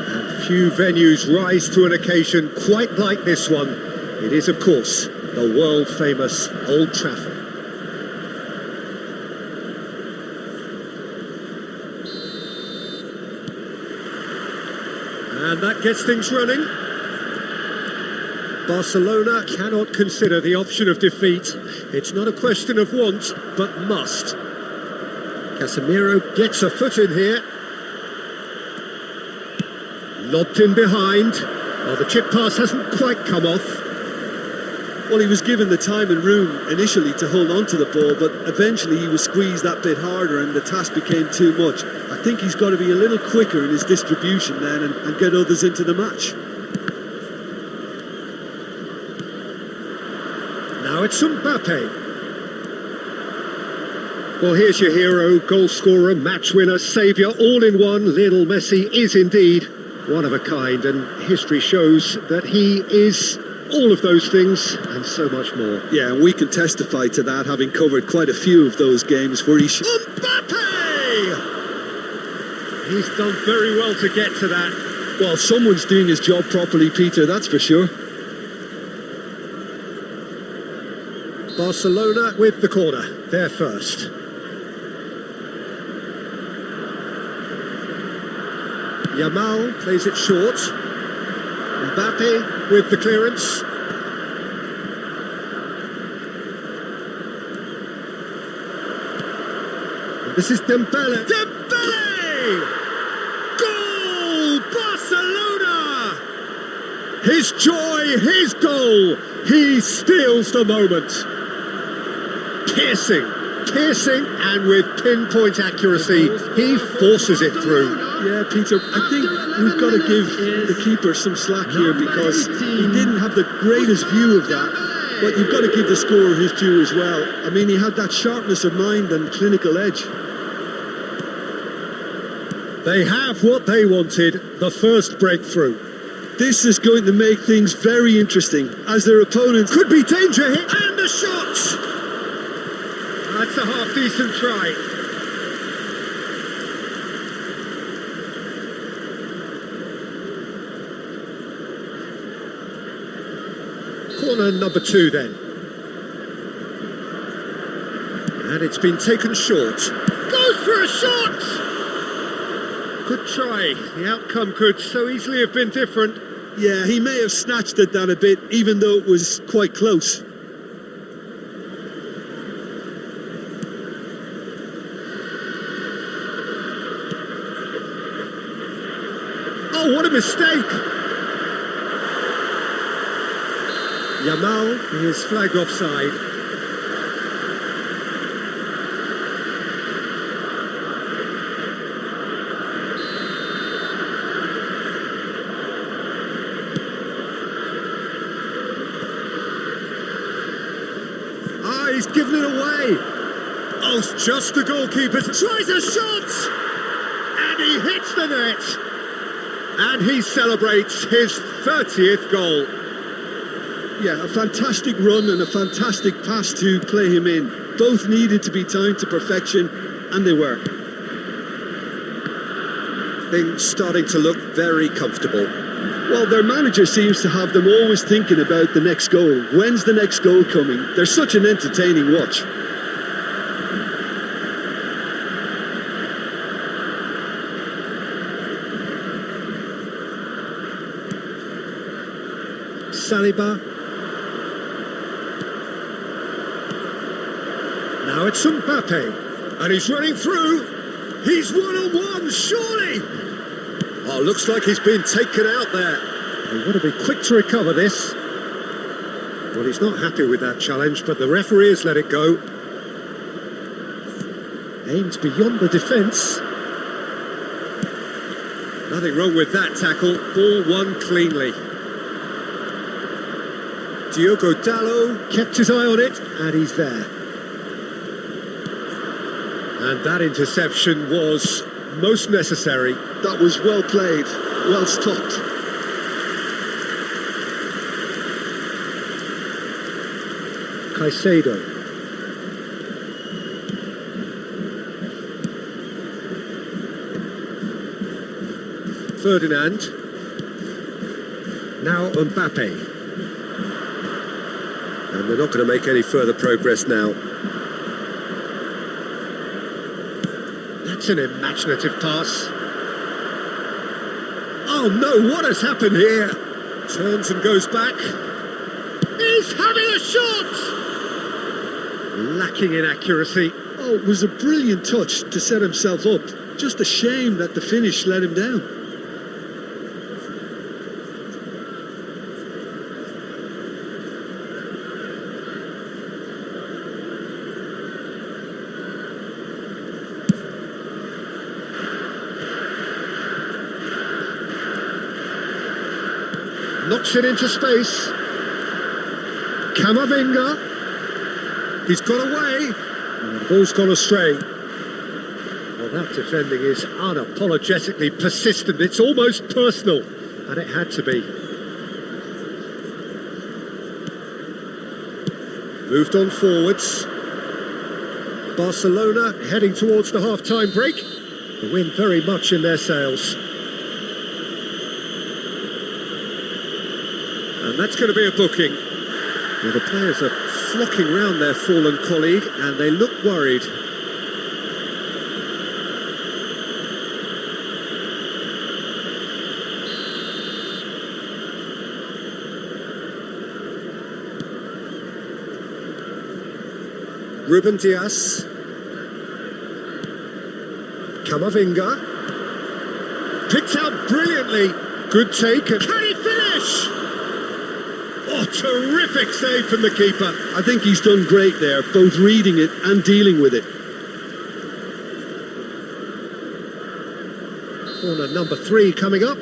And few venues rise to an occasion quite like this one. It is, of course, the world-famous Old Trafford. And that gets things running. Barcelona cannot consider the option of defeat. It's not a question of want, but must. Casemiro gets a foot in here. Lobbed in behind. Oh, the chip pass hasn't quite come off. Well, he was given the time and room initially to hold on to the ball, but eventually he was squeezed that bit harder and the task became too much. I think he's got to be a little quicker in his distribution then and get others into the match. Now it's Mbappe. Well, here's your hero, goal scorer, match winner, saviour, all in one. Lionel Messi is indeed one of a kind, and history shows that he is all of those things and so much more. Yeah, and we can testify to that, having covered quite a few of those games where he... Mbappe! He's done very well to get to that. Well, someone's doing his job properly, Peter, that's for sure. Barcelona with the corner, they're first. Yamal plays it short. Mbappe with the clearance. And this is Dembele. Dembele! Goal! Barcelona! His joy, his goal. He steals the moment. Piercing, and with pinpoint accuracy, he forces it through. Yeah, Peter, I think we've got to give the keeper some slack here because he didn't have the greatest view of that, but you've got to give the scorer his due as well. I mean, he had that sharpness of mind and clinical edge. They have what they wanted, the first breakthrough. This is going to make things very interesting as their opponents... Could be danger here, and the shot! That's a half-decent try. Corner number 2 then. And it's been taken short. Goes for a shot! Good try. The outcome could so easily have been different. Yeah, he may have snatched at that a bit, even though it was quite close. Oh, what a mistake! Yamal is flagged offside. Ah, he's given it away. Oh, it's just the goalkeeper. Tries a shot! And he hits the net. And he celebrates his 30th goal. Yeah, a fantastic run and a fantastic pass to play him in. Both needed to be timed to perfection, and they were. Things starting to look very comfortable. Well, their manager seems to have them always thinking about the next goal. When's the next goal coming? They're such an entertaining watch. Saliba. Now it's Mbappe. And he's running through. He's one-on-one, surely. Oh, looks like he's been taken out there. They've got to be quick to recover this. Well, he's not happy with that challenge, but the referee has let it go. Aims beyond the defence. Nothing wrong with that tackle. Ball won cleanly. Diogo Dalot kept his eye on it, and he's there. And that interception was most necessary. That was well played, well stopped. Caicedo. Ferdinand. Now Mbappe. And they're not going to make any further progress now. That's an imaginative pass. Oh no, what has happened here? Turns and goes back. He's having a shot! Lacking in accuracy. Oh, it was a brilliant touch to set himself up. Just a shame that the finish let him down. Knocks it into space. Camavinga. He's got away. And the ball's gone astray. Well, that defending is unapologetically persistent. It's almost personal. And it had to be. Moved on forwards. Barcelona heading towards the half-time break. The wind very much in their sails. And that's going to be a booking. Well, the players are flocking round their fallen colleague and they look worried. Ruben Dias. Camavinga. Picked out brilliantly. Good take. Can he finish? Oh, terrific save from the keeper. I think he's done great there, both reading it and dealing with it. Corner number 3 coming up.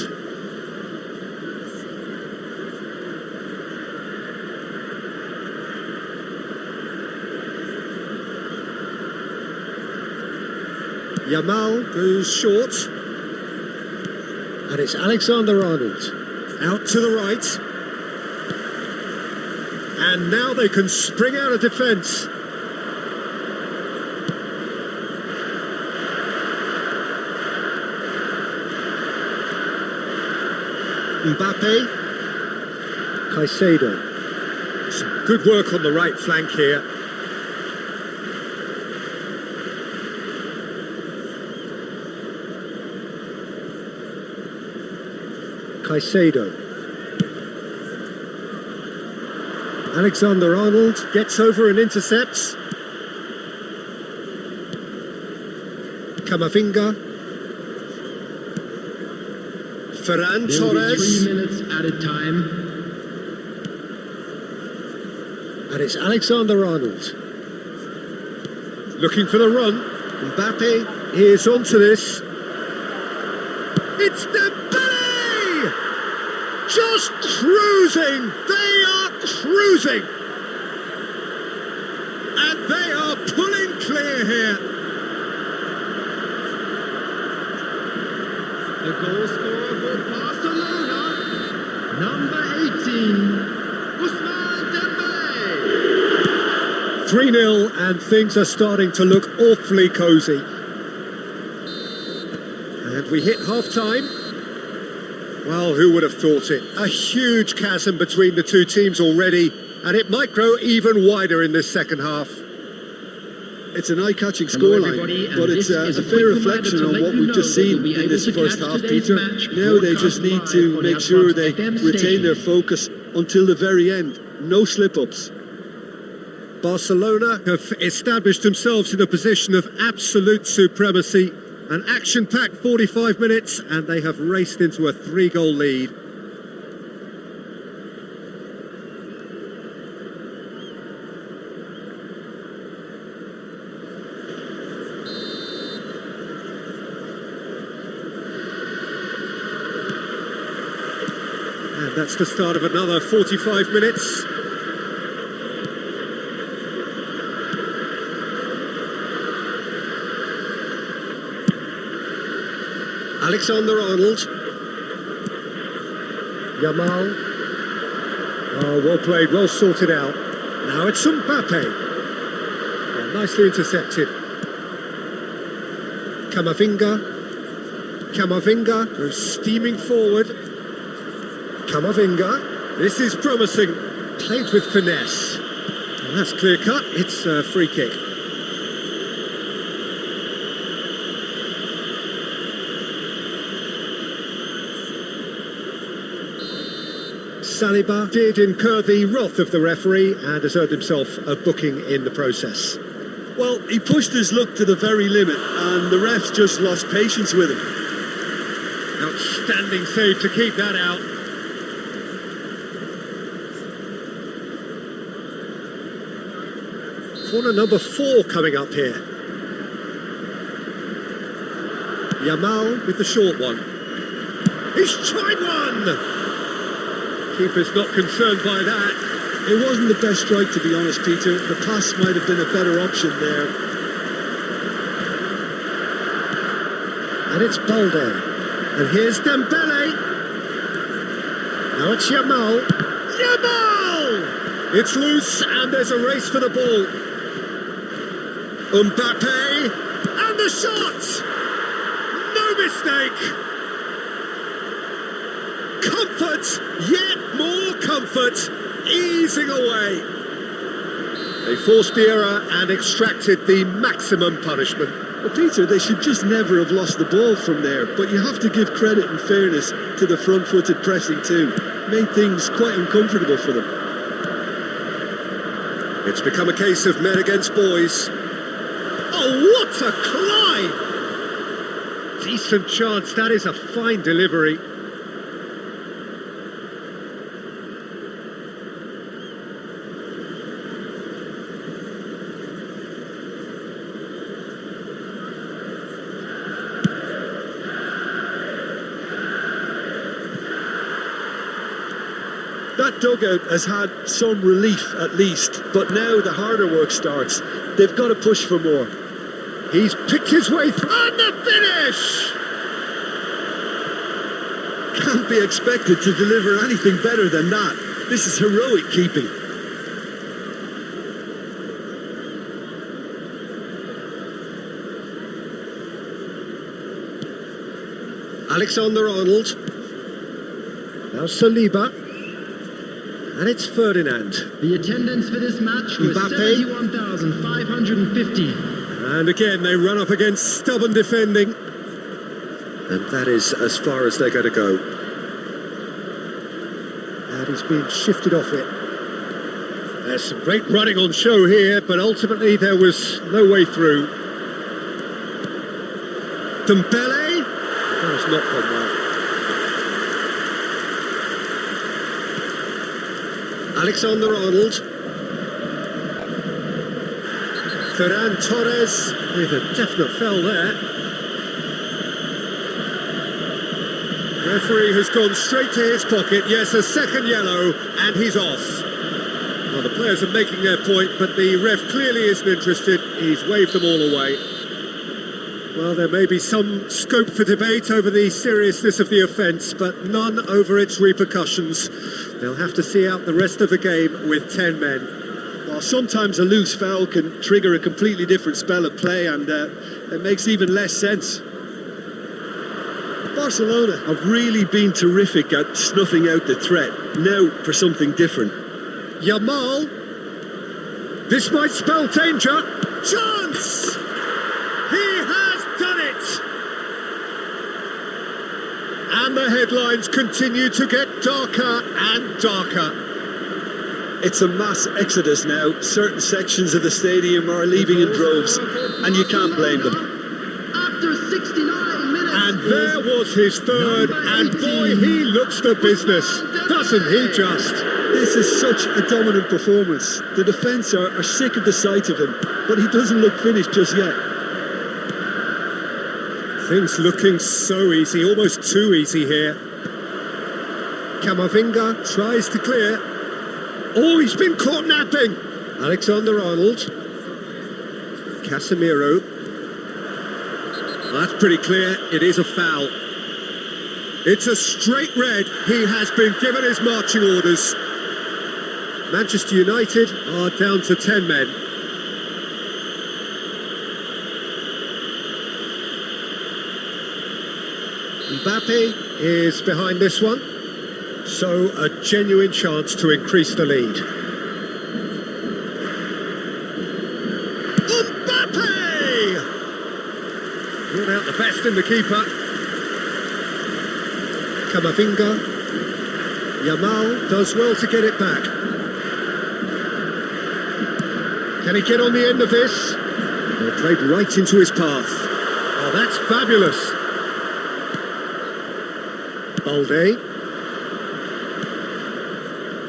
Yamal goes short. And it's Alexander-Arnold. Out to the right. And now they can spring out of defence. Mbappe. Caicedo. Some good work on the right flank here. Caicedo. Alexander-Arnold gets over and intercepts. Camavinga. Ferran Torres. 3 minutes added time. And it's Alexander-Arnold. Looking for the run. Mbappe is onto this. It's Dembele! Just cruising! They are cruising! And they are pulling clear here. The goal scorer for Barcelona, number 18, Ousmane Dembele. 3-0 and things are starting to look awfully cosy. And we hit half-time. Well, who would have thought it? A huge chasm between the two teams already, and it might grow even wider in this second half. It's an eye-catching scoreline, but it's a fair reflection on what we've just seen in this first half, Peter. Now they just need to make sure they retain their focus until the very end. No slip-ups. Barcelona have established themselves in a position of absolute supremacy. An action-packed 45 minutes, and they have raced into a 3-goal lead. And that's the start of another 45 minutes. Alexander-Arnold. Yamal. Oh, well played, well sorted out. Now it's Mbappe. Yeah, nicely intercepted. Camavinga goes steaming forward. Camavinga. This is promising. Played with finesse. And that's clear cut. It's a free kick. Saliba did incur the wrath of the referee and has earned himself a booking in the process. Well, he pushed his luck to the very limit, and the refs just lost patience with him. Outstanding save to keep that out. Corner number 4 coming up here. Yamal with the short one. He's tried one! Keeper's not concerned by that. It wasn't the best strike, to be honest, Peter. The pass might have been a better option there. And it's Balde. And here's Dembele. Now it's Yamal. Yamal! It's loose and there's a race for the ball. Mbappe. And the shot! No mistake! Comfort! Yet more comfort! Easing away. They forced the error and extracted the maximum punishment. Well, Peter, they should just never have lost the ball from there, but you have to give credit and fairness to the front-footed pressing too. Made things quite uncomfortable for them. It's become a case of men against boys. Oh, what a climb! Decent chance, that is a fine delivery. That dugout has had some relief at least, but now the harder work starts. They've got to push for more. He's picked his way through. And the finish! Can't be expected to deliver anything better than that. This is heroic keeping. Alexander-Arnold. Now Saliba. And it's Ferdinand. The attendance for this match was Mbappe. 71,550. And again, they run up against stubborn defending. And that is as far as they're going to go. And he's being shifted off it. There's some great running on show here, but ultimately there was no way through. Dembele. That was not gone well. Alexander-Arnold. Ferran Torres with a definite foul there. Referee has gone straight to his pocket. Yes, a second yellow, and he's off. Well, the players are making their point, but the ref clearly isn't interested. He's waved them all away. Well, there may be some scope for debate over the seriousness of the offence, but none over its repercussions. They'll have to see out the rest of the game with 10 men. Well, sometimes a loose foul can trigger a completely different spell of play, and it makes even less sense. Barcelona have really been terrific at snuffing out the threat. Now for something different. Yamal. This might spell danger. Chance! He has done it! And the headlines continue to get darker and darker. It's a mass exodus now. Certain sections of the stadium are leaving in droves, and you can't blame them. After 69 minutes. And there was his third, and boy, he looks the business, doesn't he just? This is such a dominant performance. The defence are sick of the sight of him, but he doesn't look finished just yet. Things looking so easy, almost too easy here. Camavinga tries to clear. Oh, he's been caught napping. Alexander-Arnold. Casemiro. That's pretty clear. It is a foul. It's a straight red. He has been given his marching orders. Manchester United are down to 10 men. Mbappe is behind this one, so a genuine chance to increase the lead. Mbappe! Brought out the best in the keeper. Camavinga. Yamal does well to get it back. Can he get on the end of this? Well, played right into his path. Oh, that's fabulous. Balde.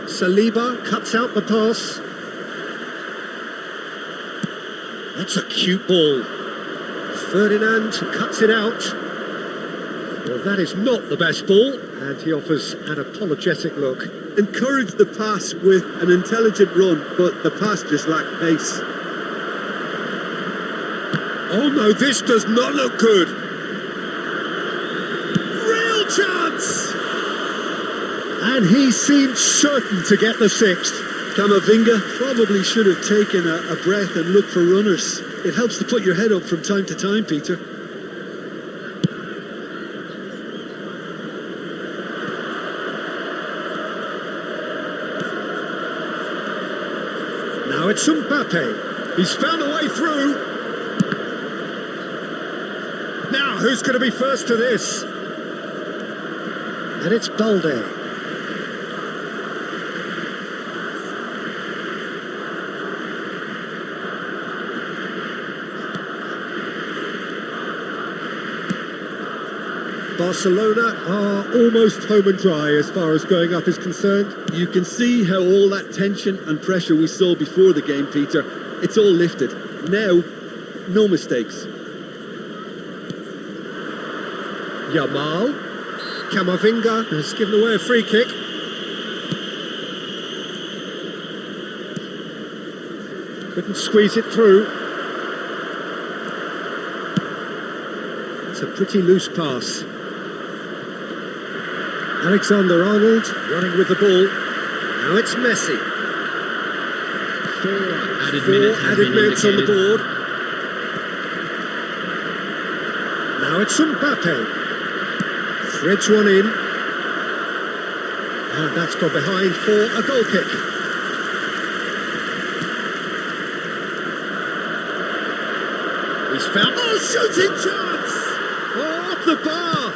Saliba cuts out the pass. That's a cute ball. Ferdinand cuts it out. Well, that is not the best ball, and he offers an apologetic look. Encouraged the pass with an intelligent run, but the pass just lacked pace. Oh no, this does not look good. Real chance! And he seemed certain to get the sixth. Camavinga probably should have taken a breath and looked for runners. It helps to put your head up from time to time, Peter. Now it's Mbappe. He's found a way through. Now, who's going to be first to this? And it's Balde. Barcelona are almost home and dry as far as going up is concerned. You can see how all that tension and pressure we saw before the game, Peter, it's all lifted. Now, no mistakes. Yamal. Camavinga has given away a free kick. Couldn't squeeze it through. It's a pretty loose pass. Alexander-Arnold running with the ball. Now it's Messi. Four added minutes on the board. Now it's Mbappe. Threads one in. And that's gone behind for a goal kick. He's found... Oh, shooting chance! Oh, off the bar!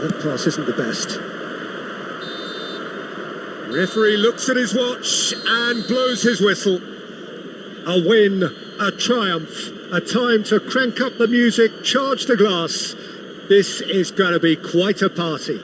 That pass isn't the best. Referee looks at his watch and blows his whistle. A win, a triumph, a time to crank up the music, charge the glass. This is going to be quite a party.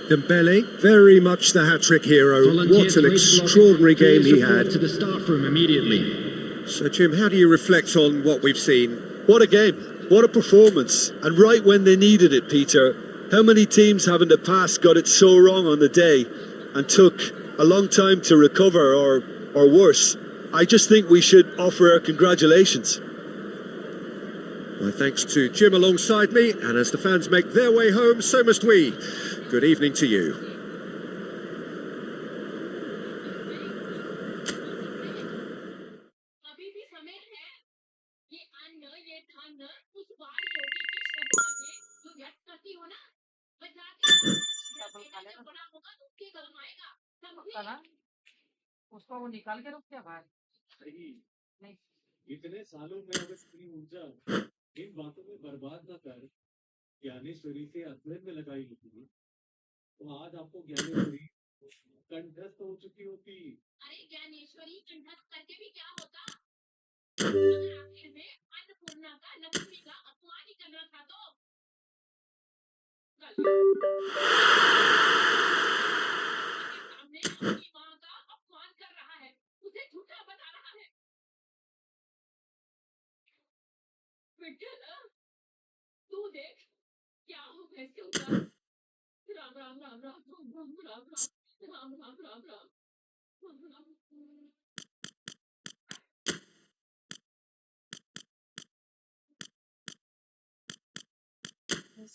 Dembele, very much the hat-trick hero. What an extraordinary game he had. To the staff room immediately. So, Jim, how do you reflect on what we've seen? What a game, what a performance. And right when they needed it, Peter. How many teams have in the past got it so wrong on the day and took a long time to recover or worse? I just think we should offer our congratulations. My thanks to Jim alongside me, and as the fans make their way home, so must we. Good evening to you. उसको वो निकाल के रख क्या बाहर नहीं इतने सालों में अगर अपनी ऊर्जा इन बातों में बर्बाद ना कर ज्ञानेश्वरी से अध्ययन में लगाई होती तो आज आपको ज्ञानेश्वरी कंठस्थ हो चुकी होती। अरे ज्ञानेश्वरी कंठस्थ करके भी क्या होता अगर आखिर में अन्नपूर्णा का लक्ष्मी का अपमान ही करना था तो सामने अपनी माँ का अपमान कर रहा है उसे झूठा बता रहा है विठल तू देख क्या हो गया इसके ऊपर राम राम राम राम राम राम राम राम राम राम राम राम राम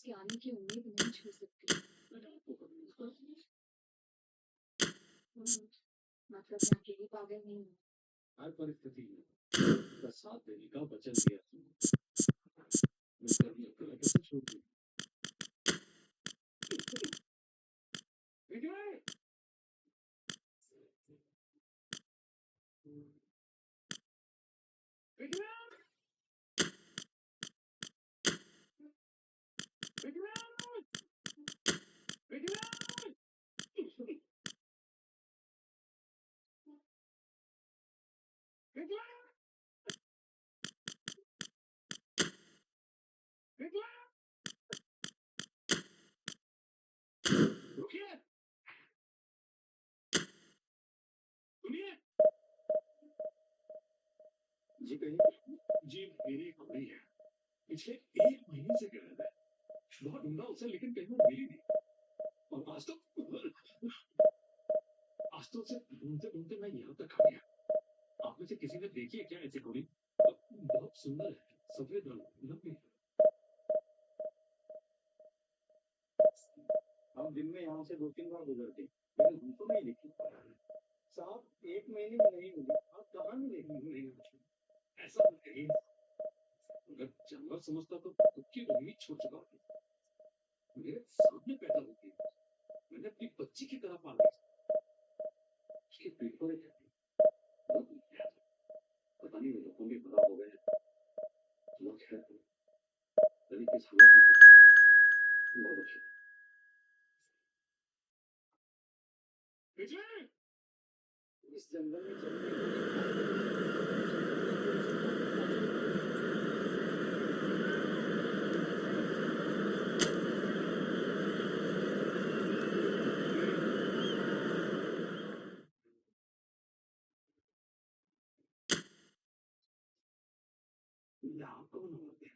उसके आने की उम्मीद नहीं छू सकती। मतलब मैं अकेली पागल नहीं हूँ। हर परिस्थिति में उसका साथ देने का वचन दिया तुमने। मैं कभी अकेला कैसे छोड़ दूँ? विजय! विजय! विजय! विजय! विजय! विजय! रुकिए! सुनिए! जी कहिए। जी मेरी एक कुड़ी है। पिछले 1 महीने से गायब है। बहुत ढूंढा उसे लेकिन कहीं वो मिली नहीं। और आज तो उसे ढूंढते ढूंढते मैं यहाँ तक आ गया। आप में से किसी ने देखी है क्या ऐसी कुड़ी? बहुत सुंदर है, सफेद रंग, लंबी। हम दिन में यहाँ से 2-3 बार गुजरते लेकिन हमको नहीं दिखी। साहब 1 महीने में नहीं मिली, आप कहाँ मिलेगी? नहीं ऐसा मत कहिए। अगर जानवर समझता तो खुद की उम्मीद छोड़ चुका होता। मेरे सामने पैदा होती है, मैंने अपनी बच्ची की तरह पाला। उसके पेट पर एक पता नहीं वो लोगों भी बड़ा हो गए। वो खैर तरीके से हालत में बहुत अच्छा। विजय! इस जंगल में चलने कौन होते हैं?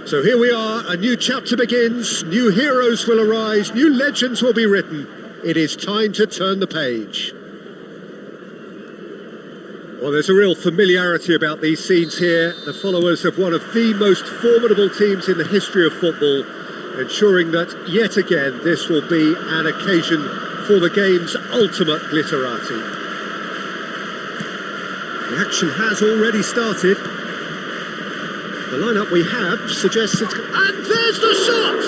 So here we are, a new chapter begins, new heroes will arise, new legends will be written. It is time to turn the page. Well, there's a real familiarity about these scenes here. The followers of one of the most formidable teams in the history of football, ensuring that yet again this will be an occasion for the game's ultimate glitterati. The action has already started. The lineup we have suggests it's... And there's the shot!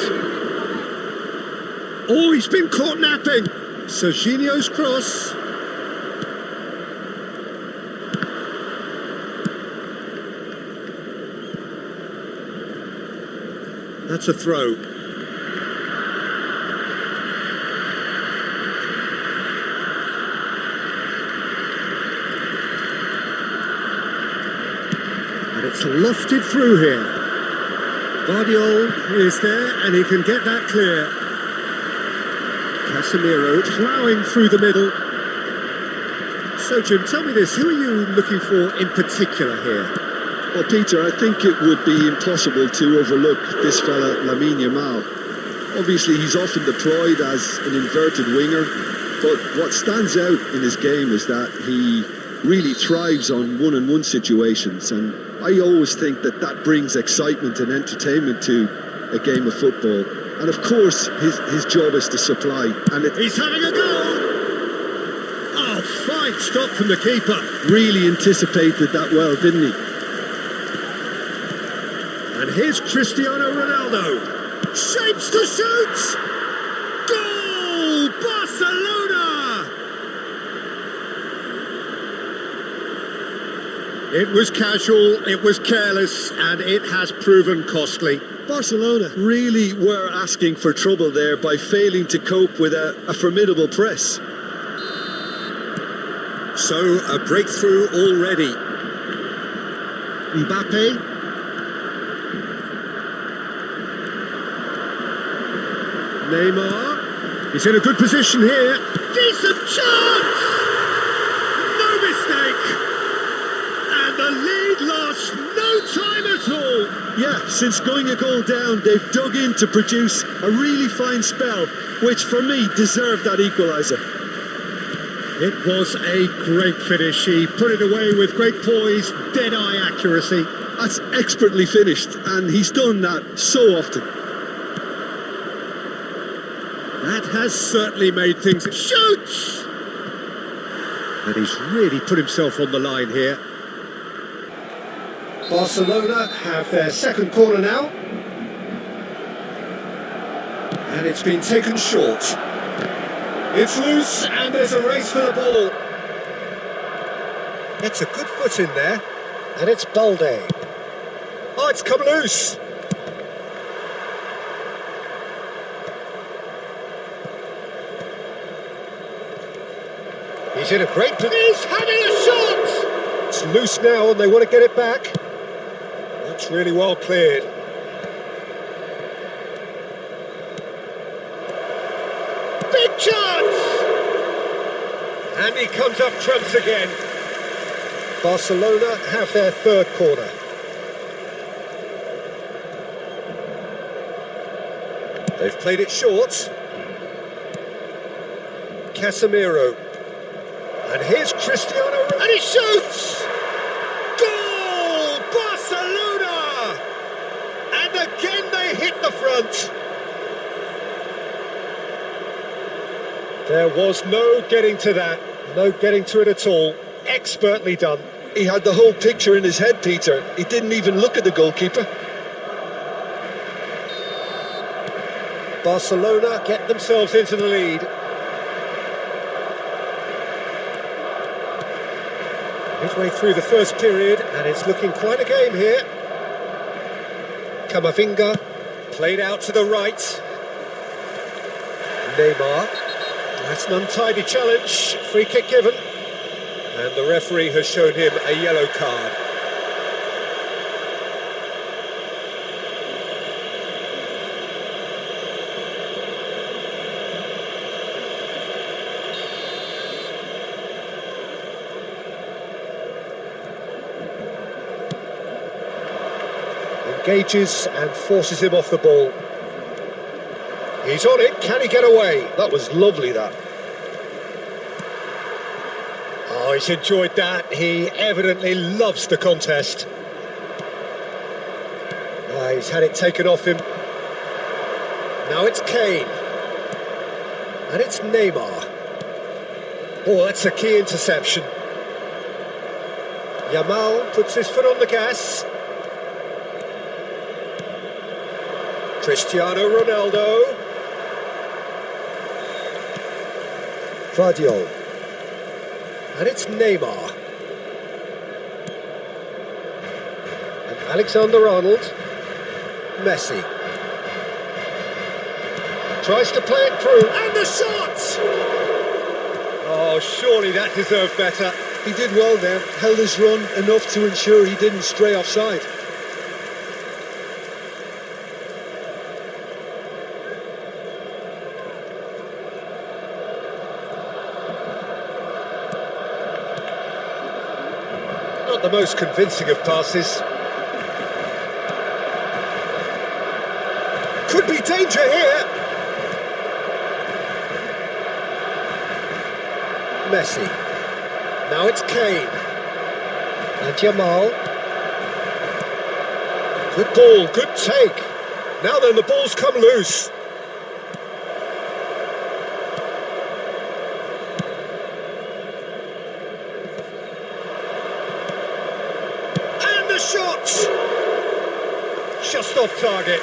Oh, he's been caught napping. Serginho's cross. That's a throw. And it's lofted through here. Guardiola is there and he can get that clear. Casemiro ploughing through the middle. So Jim, tell me this, who are you looking for in particular here? Well, Peter, I think it would be impossible to overlook this fella, Lamine Yamal. Obviously, he's often deployed as an inverted winger, but what stands out in his game is that he really thrives on one-on-one situations, and I always think that that brings excitement and entertainment to a game of football. And of course, his job is to supply. And he's having a goal! Oh, fine stop from the keeper. Really anticipated that well, didn't he? And here's Cristiano Ronaldo. Shapes to shoot! Goal! Barcelona! It was casual, it was careless, and it has proven costly. Barcelona really were asking for trouble there by failing to cope with a formidable press. So, a breakthrough already. Mbappe. Neymar. He's in a good position here. Decent chance! No mistake! And the lead lasts no time at all. Yeah, since going a goal down, they've dug in to produce a really fine spell, which for me deserved that equaliser. It was a great finish. He put it away with great poise, dead-eye accuracy. That's expertly finished, and he's done that so often. That has certainly made things... Shoots! And he's really put himself on the line here. Barcelona have their second corner now. And it's been taken short. It's loose, and there's a race for the ball. Gets a good foot in there, and it's Balde. Oh, it's come loose. He's in a great position. He's having a shot! It's loose now, and they want to get it back. That's really well cleared. Big chance! And he comes up trumps again. Barcelona have their third corner. They've played it short. Casemiro. And here's Cristiano, and he shoots! Goal! Barcelona! And again they hit the front. There was no getting to that, no getting to it at all. Expertly done. He had the whole picture in his head, Peter. He didn't even look at the goalkeeper. Barcelona get themselves into the lead. Midway through the first period, and it's looking quite a game here. Camavinga, played out to the right. Neymar, that's an untidy challenge, free kick given. And the referee has shown him a yellow card. Engages and forces him off the ball. He's on it, can he get away? That was lovely, that. Oh, he's enjoyed that. He evidently loves the contest. He's had it taken off him. Now it's Kane. And it's Neymar. Oh, that's a key interception. Yamal puts his foot on the gas. Cristiano Ronaldo. Vardiol. And it's Neymar. And Alexander-Arnold. Messi. Tries to play it through. And the shot! Oh, surely that deserved better. He did well there, held his run enough to ensure he didn't stray offside. Not the most convincing of passes. Could be danger here. Messi. Now it's Kane. And Yamal. Good ball, good take. Now then, the ball's come loose. And the shot! Just off target.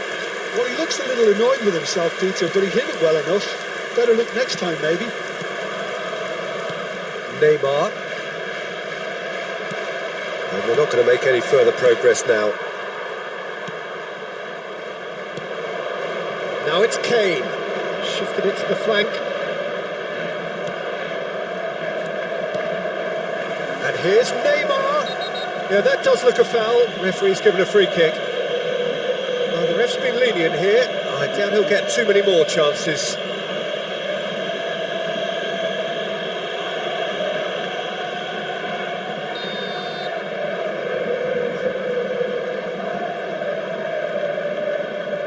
Well, he looks a little annoyed with himself, Peter, but he hit it well enough. Better look next time, maybe. Neymar. And we're not going to make any further progress now. Now it's Kane. Shifted it to the flank. And here's Neymar. Yeah, that does look a foul. Referee's given a free kick. Well, the ref's been lenient here. I doubt he'll get too many more chances.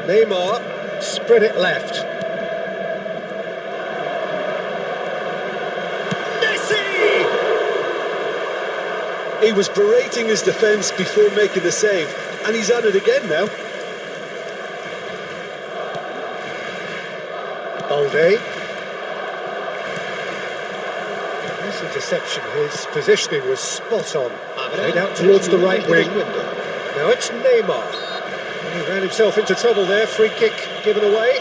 Neymar, spread it left. Messi! He was berating his defence before making the save, and he's at it again now. Balde. Nice interception. His positioning was spot on. Played out towards the right wing. Now it's Neymar. He ran himself into trouble there. Free kick given away.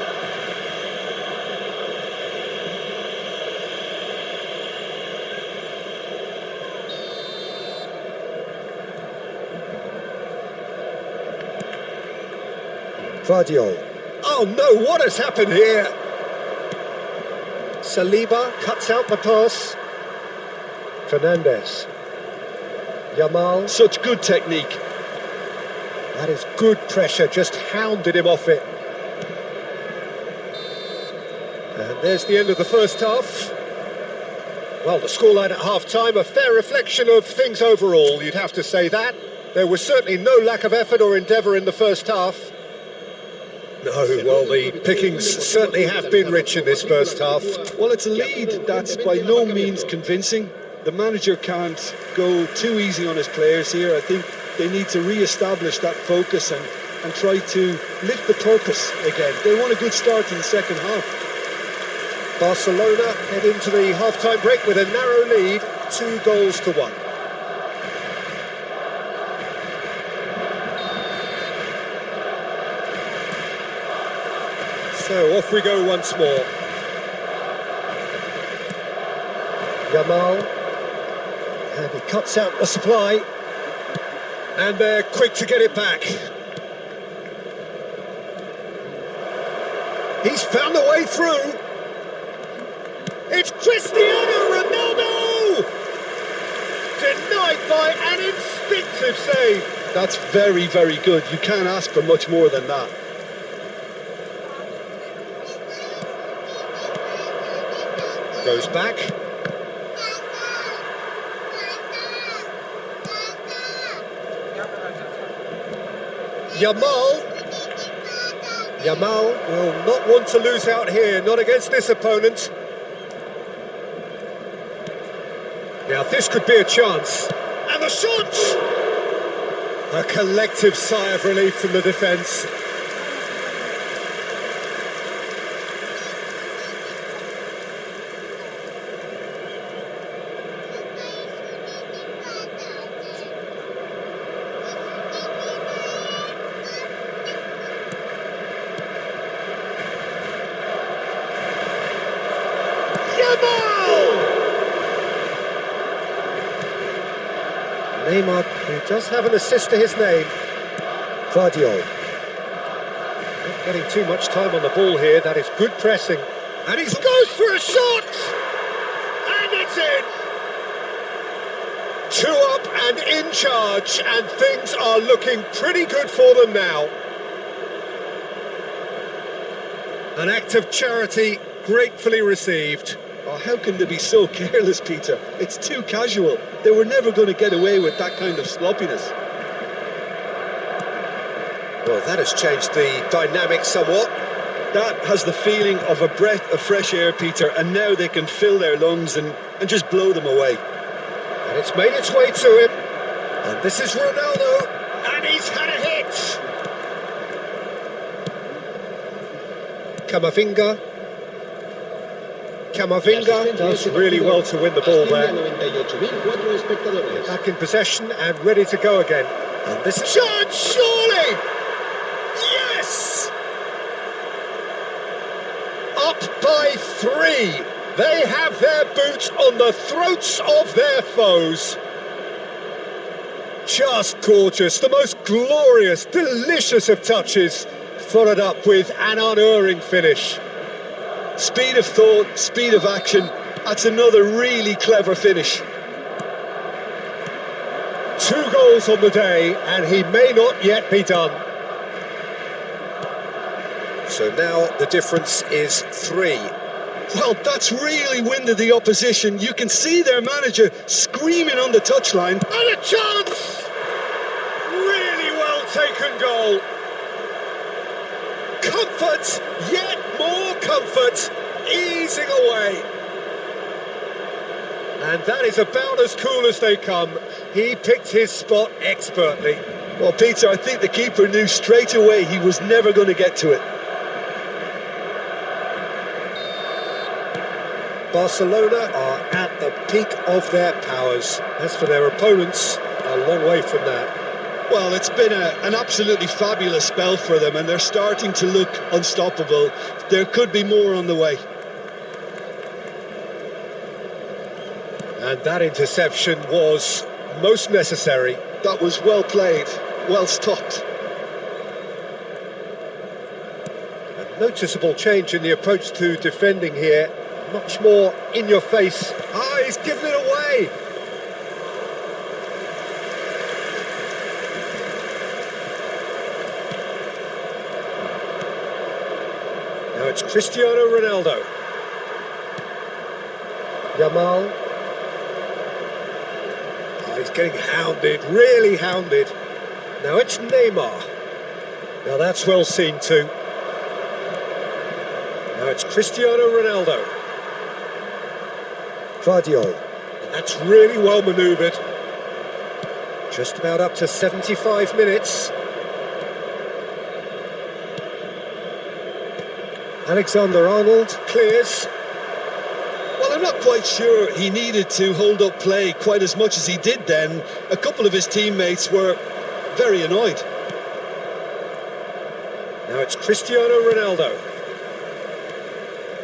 Vardiol. Oh no, what has happened here? Saliba cuts out the pass. Fernandes. Yamal. Such good technique. That is good pressure, just hounded him off it. And there's the end of the first half. Well, the scoreline at half-time, a fair reflection of things overall, you'd have to say that. There was certainly no lack of effort or endeavour in the first half. No, well, the pickings certainly have been rich in this first half. Well, it's a lead that's by no means convincing. The manager can't go too easy on his players here. I think they need to re-establish that focus and try to lift the purpose again. They want a good start to the second half. Barcelona head into the half-time break with a narrow lead, 2-1. So off we go once more. Yamal, and he cuts out the supply, and they're quick to get it back. He's found the way through. It's Cristiano Ronaldo! Denied by an instinctive save. That's very, very good. You can't ask for much more than that. Goes back. Yamal will not want to lose out here, not against this opponent. Now this could be a chance. And the shot! A collective sigh of relief from the defence. Neymar, who does have an assist to his name. Vardiol. Not getting too much time on the ball here, that is good pressing. And he goes for a shot! And it's in! 2 up and in charge, and things are looking pretty good for them now. An act of charity gratefully received. Oh, how can they be so careless, Peter? It's too casual. They were never going to get away with that kind of sloppiness. Well, that has changed the dynamic somewhat. That has the feeling of a breath of fresh air, Peter, and now they can fill their lungs and just blow them away. And it's made its way to him. And this is Ronaldo, and he's had a hit. Camavinga does really well to win the ball there. Back in possession and ready to go again. And this is shot, surely! Yes! Up by 3. They have their boots on the throats of their foes. Just gorgeous, the most glorious, delicious of touches, followed up with an unerring finish. Speed of thought, speed of action, that's another really clever finish. 2 goals on the day, and he may not yet be done. So now the difference is 3. Well, that's really winded the opposition. You can see their manager screaming on the touchline. And a chance! Really well taken goal. Comfort, yet more comfort, easing away. And that is about as cool as they come. He picked his spot expertly. Well, Peter, I think the keeper knew straight away he was never going to get to it. Barcelona are at the peak of their powers. As for their opponents, a long way from that. Well, it's been an absolutely fabulous spell for them, and they're starting to look unstoppable. There could be more on the way. And that interception was most necessary. That was well played, well stopped. A noticeable change in the approach to defending here. Much more in your face. Ah, he's given it away. Now it's Cristiano Ronaldo. Yamal. Oh, he's getting hounded, really hounded. Now it's Neymar. Now that's well seen too. Now it's Cristiano Ronaldo. Guardiola. And that's really well manoeuvred. Just about up to 75 minutes. Alexander-Arnold clears. Well, I'm not quite sure he needed to hold up play quite as much as he did then. A couple of his teammates were very annoyed. Now it's Cristiano Ronaldo.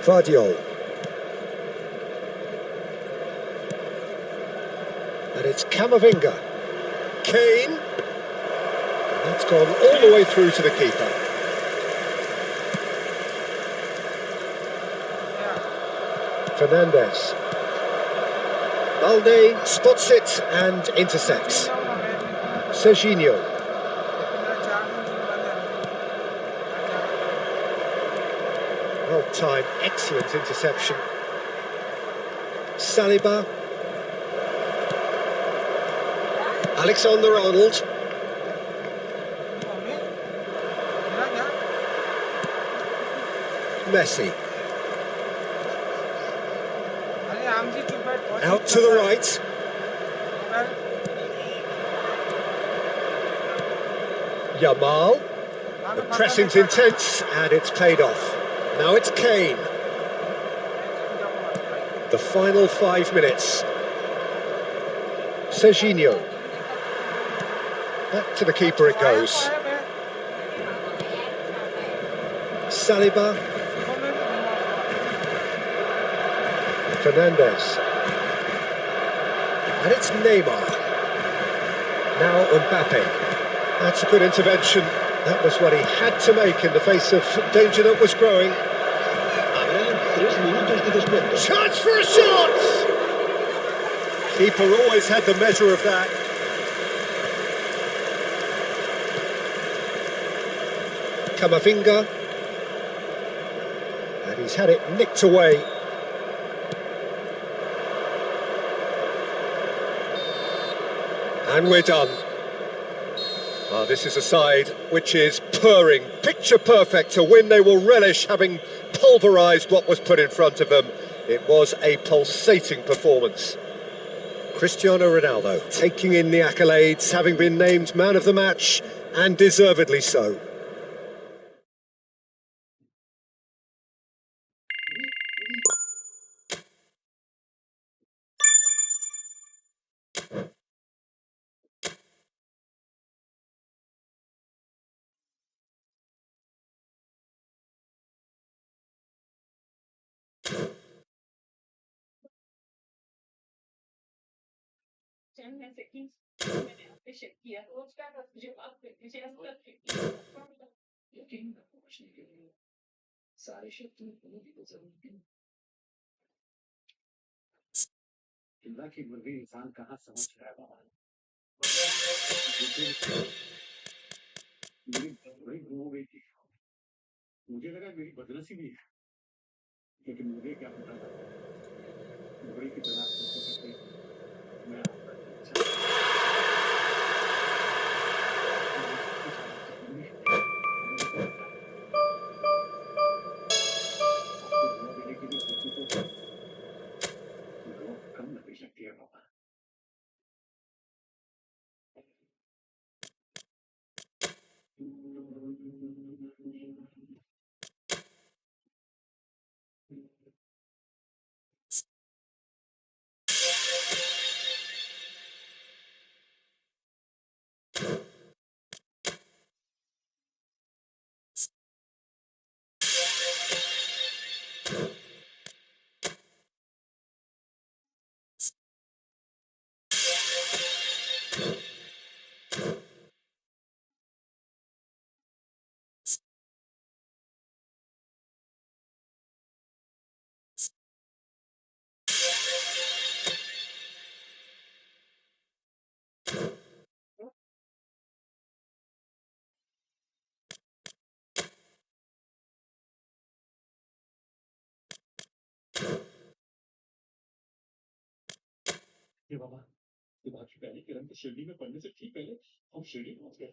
Guardiola. And it's Camavinga. Kane. That's gone all the way through to the keeper. Fernandes. Balde spots it and intercepts. Serginho. Well-timed, excellent interception. Saliba. Alexander-Arnold. Messi. Out to the right. Yamal. The pressing's intense and it's paid off. Now it's Kane. The final 5 minutes. Serginho. Back to the keeper it goes. Saliba. Fernandes. And it's Neymar. Now Mbappe. That's a good intervention. That was what he had to make in the face of danger that was growing. Chance for a shot! Keeper always had the measure of that. Camavinga. And he's had it nicked away. And we're done. Well, this is a side which is purring, picture perfect, to win they will relish, having pulverised what was put in front of them. It was a pulsating performance. Cristiano Ronaldo taking in the accolades, having been named man of the match, and deservedly so. Channel है settings मैंने आपसे share किया रोज का मुझे आप मुझे ऐसा यकीन पहुंचने के लिए सारे शब्दों को भी तो जरूरी है चिल्ला की मुर्गी इंसान कहाँ समझ रहा है बाबा मेरी बड़ी हो गई थी मुझे लगा मेरी बदनसीबी है लेकिन मुझे क्या पता था बड़ी की तलाश करते मैं आपका ये बाबा, दिमाग की पहली किरण तो शिरडी में पड़ने से ठीक पहले हम शिरडी पहुंच गए।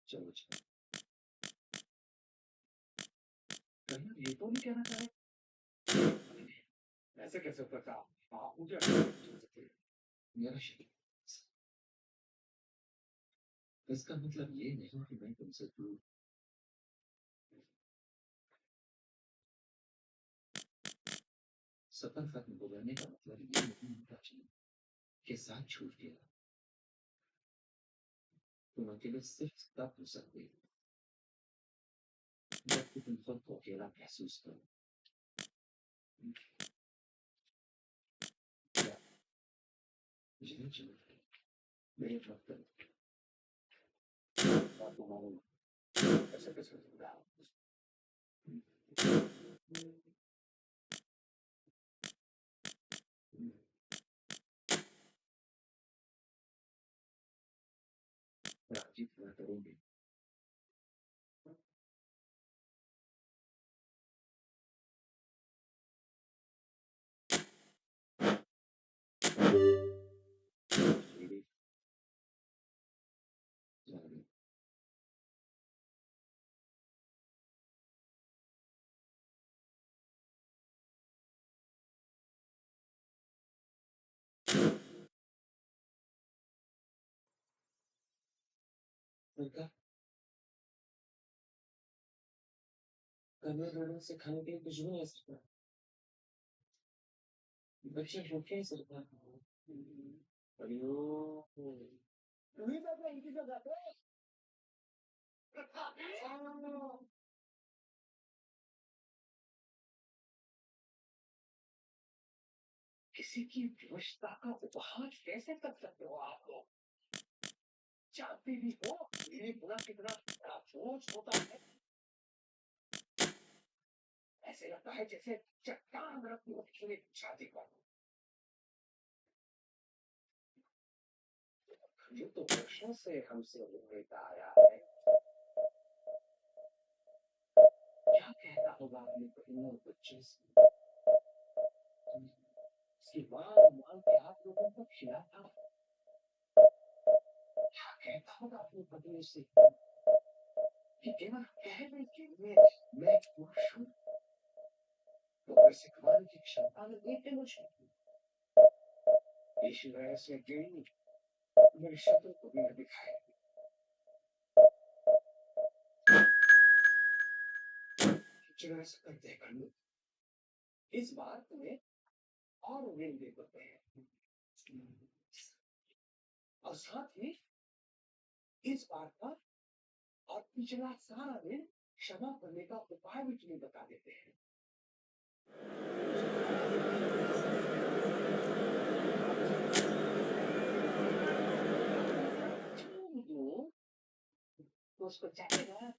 चलो चलो, कहीं ये तो नहीं कहना चाह रहे ऐसे कैसे होता था? आप मुझे मेरा शरीर, इसका मतलब ये नहीं कि मैं तुमसे दूर। सफर खत्म गुजरने का मतलब ये नहीं होता चाहिए कि साथ छूट गया। तुम अकेले सिर्फ तब हो सकते हो जबकि तुम खुद को अकेला महसूस करो। क्या मुझे नहीं चाहिए मेरे मतलब और तुम्हारे ऐसे कैसे हो रहा राजी पूरा करोगे? मेरी जान उनका करने धरने से खाने के लिए कुछ भी नहीं सकता। बच्चे भूखे ही सकता। अयो तुम्ही बाबा इनकी जगह पे किसी की विवशता का उपहार कैसे कर सकते हो आप लोग? जानते भी हो ये बुरा कितना बड़ा बोझ होता है। ऐसे लगता है जैसे चट्टान रखी हो छाती पर। ये तो वर्षों से हमसे उम्मीद आया है। क्या कहना होगा अपने बहनों बच्चों से? उसकी मां के आप लोगों को खिलाता। क्या कहता होगा अपनी पत्नी से कि केवल कहने के लिए मैं पुरुष हूँ तो सिखवाने की क्षमता में देते मुझे। ईश्वर ऐसे गई मेरे शत्रु को भी न दिखाए। चुनाव से करते हैं इस बार तुम्हें और ऋण दे देते हैं और साथ ही इस बार का और पिछला सारा ऋण क्षमा करने का उपाय भी तुम्हें बता देते हैं। तो उसको चाहिए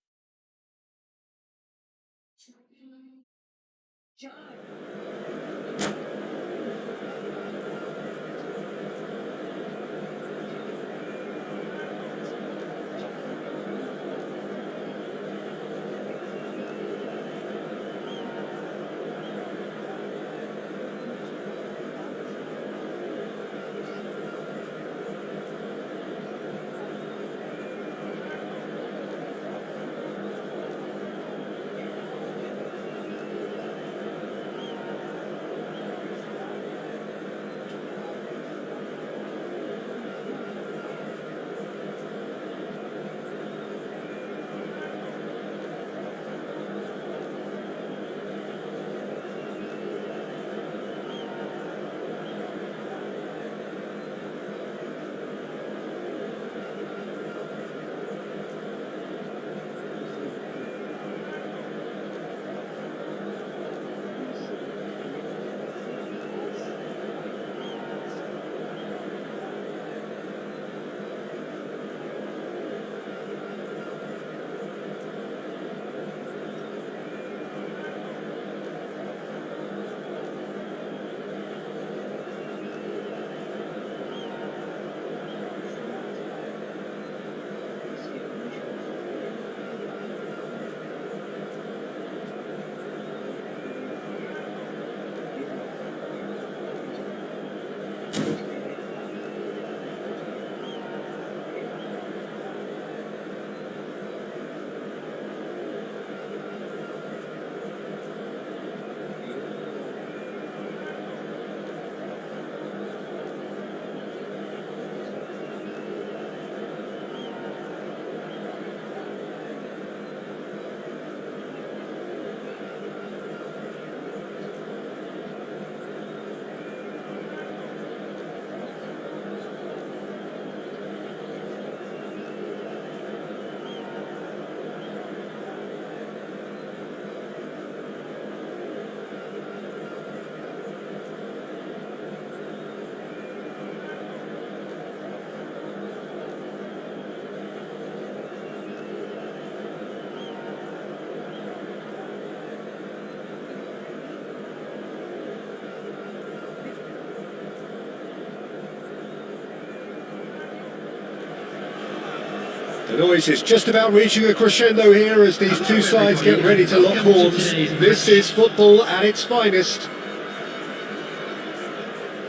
The noise is just about reaching a crescendo here as these two sides get ready to lock horns. This is football at its finest.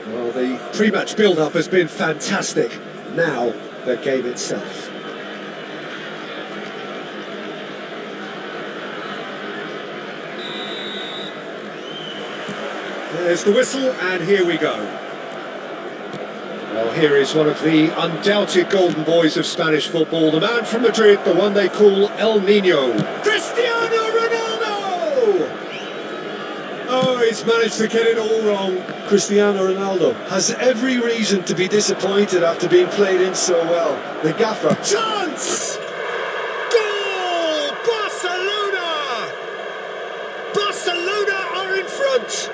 Well, the pre-match build-up has been fantastic. Now, the game itself. There's the whistle, and here we go. Well, here is one of the undoubted golden boys of Spanish football, the man from Madrid, the one they call El Nino. Cristiano Ronaldo! Oh, he's managed to get it all wrong. Cristiano Ronaldo has every reason to be disappointed after being played in so well. The gaffer. Chance! Goal! Barcelona! Barcelona are in front!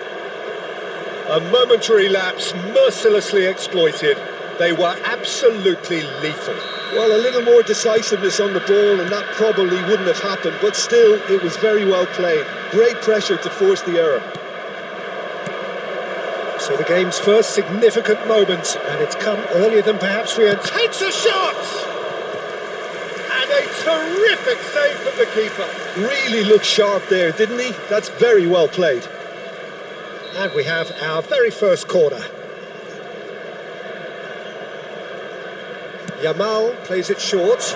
A momentary lapse mercilessly exploited. They were absolutely lethal. Well, a little more decisiveness on the ball and that probably wouldn't have happened, but still, it was very well played. Great pressure to force the error. So the game's first significant moment, and it's come earlier than perhaps we had. Takes a shot! And a terrific save from the keeper. Really looked sharp there, didn't he? That's very well played. And we have our very first corner. Yamal plays it short,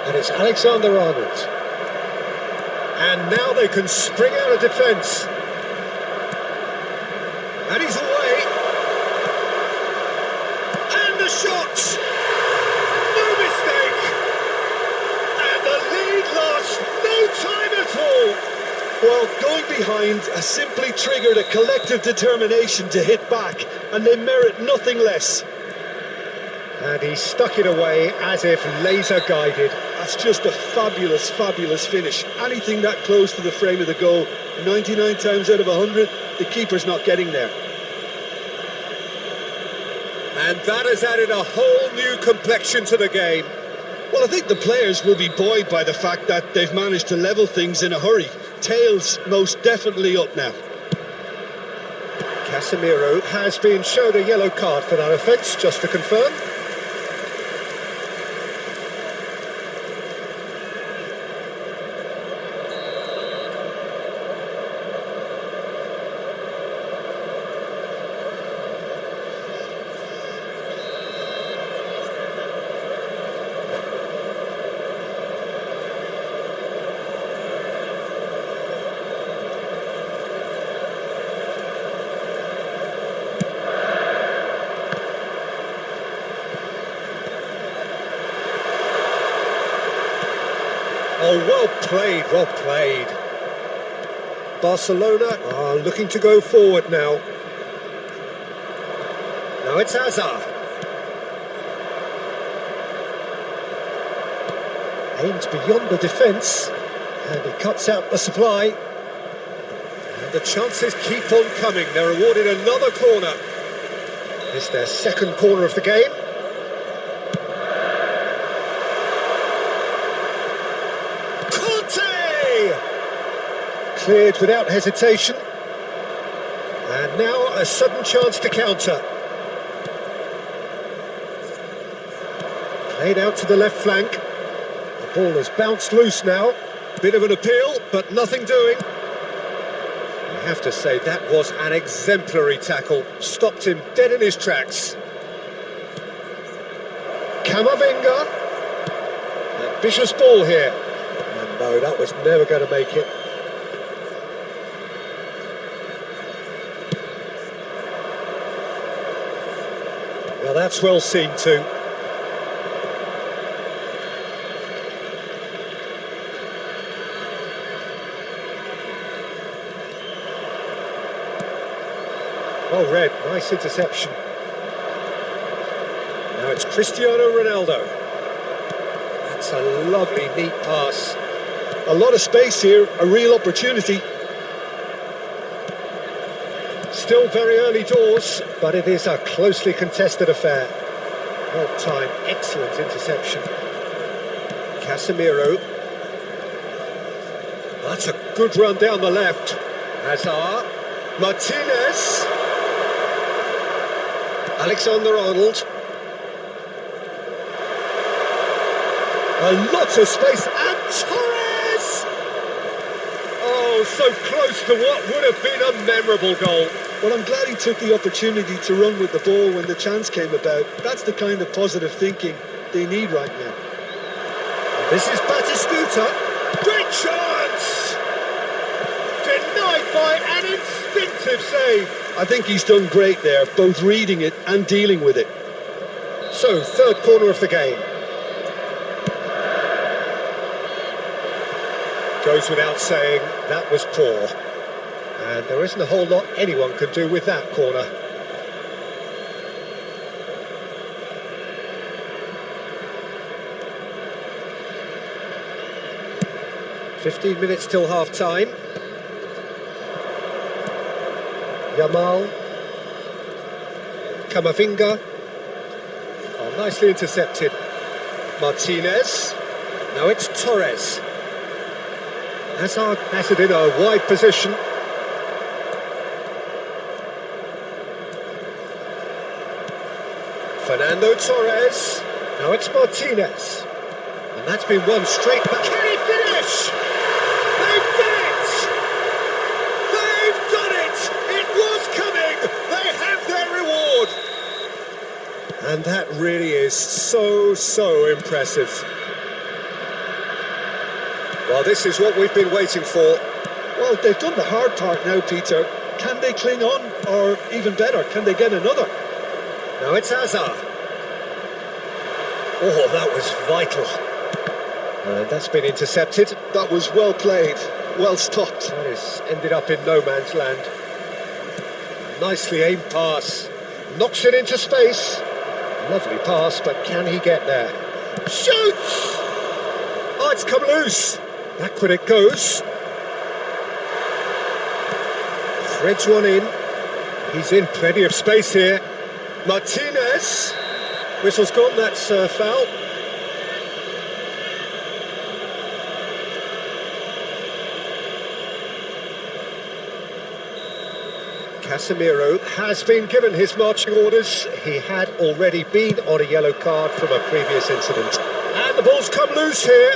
and it's Alexander-Arnold. And now they can spring out of defence. And he's away. And the shot! No mistake! And the lead lost no time at all! Well, going behind has simply triggered a collective determination to hit back, and they merit nothing less. And he stuck it away as if laser-guided. That's just a fabulous, fabulous finish. Anything that close to the frame of the goal, 99 times out of 100, the keeper's not getting there. And that has added a whole new complexion to the game. Well, I think the players will be buoyed by the fact that they've managed to level things in a hurry. Tails most definitely up now. Casemiro has been shown a yellow card for that offence, just to confirm. Oh, well played, well played. Barcelona are looking to go forward now. Now it's Hazard. Aims beyond the defence, and he cuts out the supply. And the chances keep on coming. They're awarded another corner. It's their second corner of the game. Cleared without hesitation. And now a sudden chance to counter. Played out to the left flank. The ball has bounced loose now. Bit of an appeal, but nothing doing. You have to say that was an exemplary tackle. Stopped him dead in his tracks. Camavinga. Ambitious ball here. And no, that was never going to make it. Well, that's well seen too. Well read, nice interception. Now it's Cristiano Ronaldo. That's a lovely, neat pass. A lot of space here, a real opportunity. Still very early doors, but it is a closely contested affair. Well timed, excellent interception. Casemiro. That's a good run down the left. Hazard. Martinez. Alexander-Arnold. A lot of space, and Torres! Oh, so close to what would have been a memorable goal. Well, I'm glad he took the opportunity to run with the ball when the chance came about. That's the kind of positive thinking they need right now. This is Batistuta. Great chance! Denied by an instinctive save. I think he's done great there, both reading it and dealing with it. So, third corner of the game. Goes without saying, that was poor. And there isn't a whole lot anyone can do with that corner. "15 minutes till half-time. Yamal. Camavinga. Oh, nicely intercepted. Martinez. Now it's Torres. Hazard has it in a wide position. Fernando Torres. Now it's Martinez. And that's been one straight back. Can he finish? They've done it! They've done it! It was coming! They have their reward! And that really is so impressive. Well, this is what we've been waiting for. Well, they've done the hard part now, Peter. Can they cling on? Or even better, can they get another? Now it's Hazard. Oh, that was vital. And that's been intercepted. That was well played, well stopped. That has ended up in no man's land. Nicely aimed pass. Knocks it into space. Lovely pass, but can he get there? Shoots! Oh, it's come loose. Back when it goes. Threads one in. He's in plenty of space here. Martinez. Whistle's gone, that's foul. Casemiro has been given his marching orders. He had already been on a yellow card from a previous incident. And the ball's come loose here.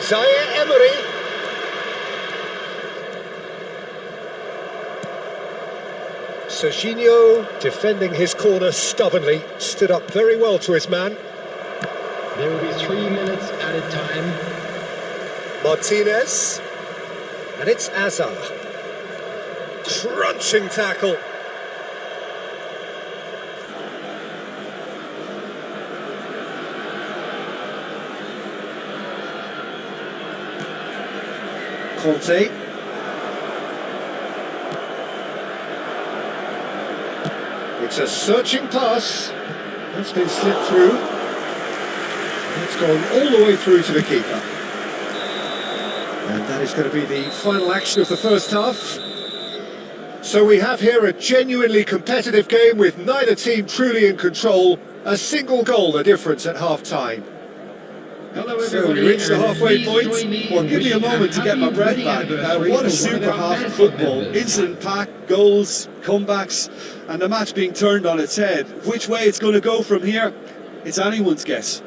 Zaire Emery. Serginho, defending his corner stubbornly, stood up very well to his man. There will be 3 minutes added time. Martinez. And it's Hazard. Crunching tackle. Conte. It's a searching pass. That's been slipped through. It's gone all the way through to the keeper. And that is going to be the final action of the first half. So we have here a genuinely competitive game with neither team truly in control. A single goal the difference at half-time. So we reached the halfway point. Well, give me a moment to get my breath back. What a super half of football. Incident pack, goals, comebacks, and the match being turned on its head. Which way it's going to go from here, it's anyone's guess.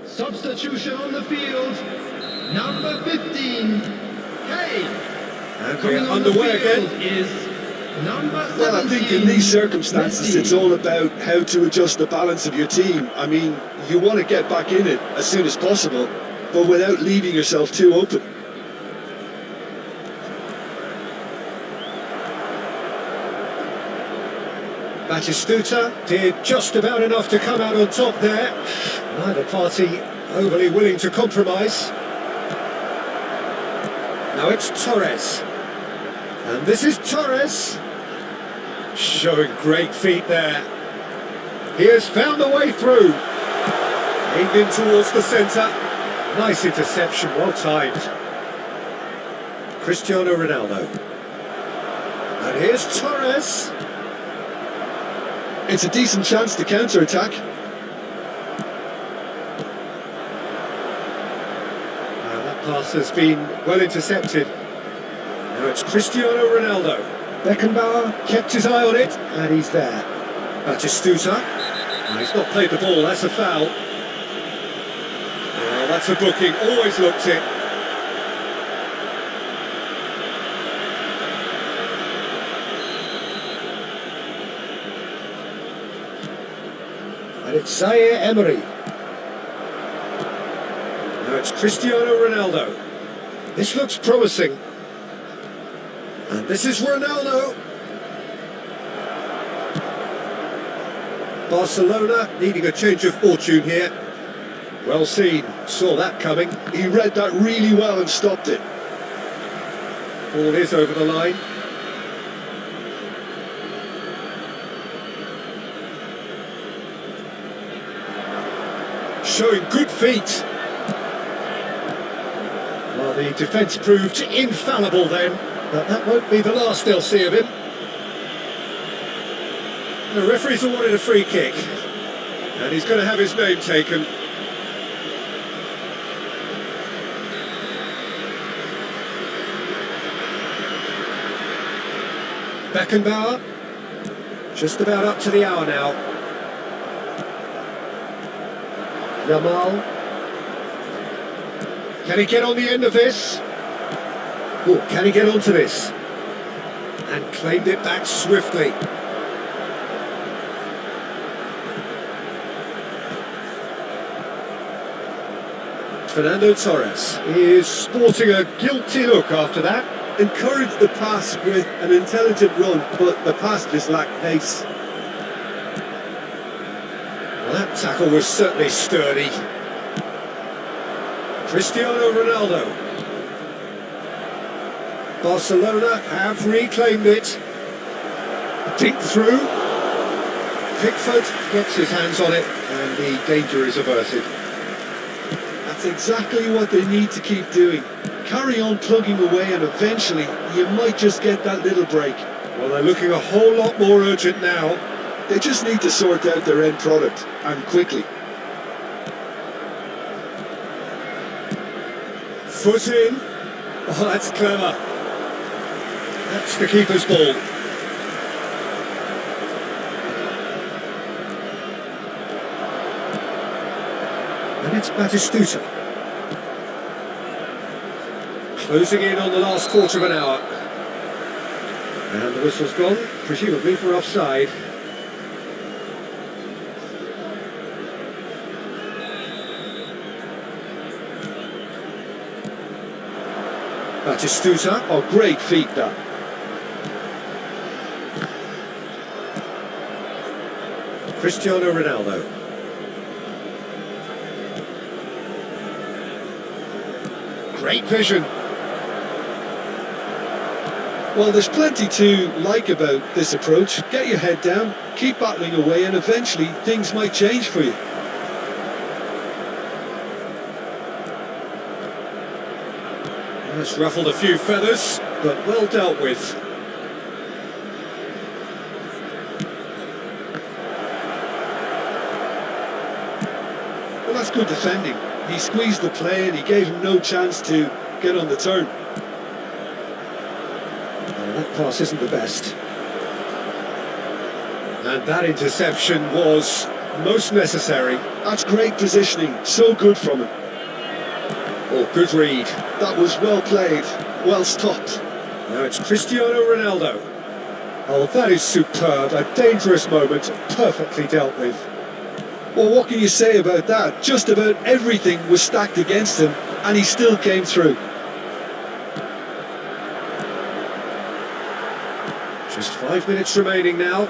Substitution on the field, number 15, Kane. And we're underway again. Is number 17. Well, I think in these circumstances, it's all about how to adjust the balance of your team. I mean, you want to get back in it as soon as possible, but without leaving yourself too open. Batistuta did just about enough to come out on top there. Neither party overly willing to compromise. Now it's Torres. And this is Torres. Showing great feet there. He has found a way through. Aimed in towards the centre. Nice interception, well timed. Cristiano Ronaldo. And here's Torres. It's a decent chance to counter-attack. That pass has been well intercepted. Now it's Cristiano Ronaldo. Beckenbauer kept his eye on it, and he's there. Batistuta. Oh, he's not played the ball, that's a foul. Oh, that's a booking, always looked it. And it's Zaire Emery. Now it's Cristiano Ronaldo. This looks promising. And this is Ronaldo. Barcelona needing a change of fortune here. Well seen, saw that coming. He read that really well and stopped it. Ball is over the line. Showing good feet. Well, the defence proved infallible then, but that won't be the last they'll see of him. The referee's awarded a free kick, and he's going to have his name taken. Beckenbauer, just about up to the hour now. Yamal. Can he get on the end of this? Oh, can he get onto this? And claimed it back swiftly. Fernando Torres is sporting a guilty look after that. Encouraged the pass with an intelligent run, but the pass just lacked pace. Well, that tackle was certainly sturdy. Cristiano Ronaldo. Barcelona have reclaimed it. Dink through. Pickford gets his hands on it, and the danger is averted. That's exactly what they need to keep doing. Carry on plugging away, and eventually you might just get that little break. Well, they're looking a whole lot more urgent now. They just need to sort out their end product, and quickly. Foot in. Oh, that's clever. That's the keeper's ball. And it's Batistuta. Closing in on the last quarter of an hour. And the whistle's gone, presumably for offside. Batistuta. Oh, great feet that. Cristiano Ronaldo. Great vision. Well, there's plenty to like about this approach. Get your head down, keep battling away, and eventually things might change for you. That's ruffled a few feathers, but well dealt with. Well, that's good defending. He squeezed the play and he gave him no chance to get on the turn. That pass isn't the best. And that interception was most necessary. That's great positioning, so good from him. Oh, good read. That was well played, well stopped. Now it's Cristiano Ronaldo. Oh, that is superb. A dangerous moment, perfectly dealt with. Well, what can you say about that? Just about everything was stacked against him, and he still came through. Just 5 minutes remaining now.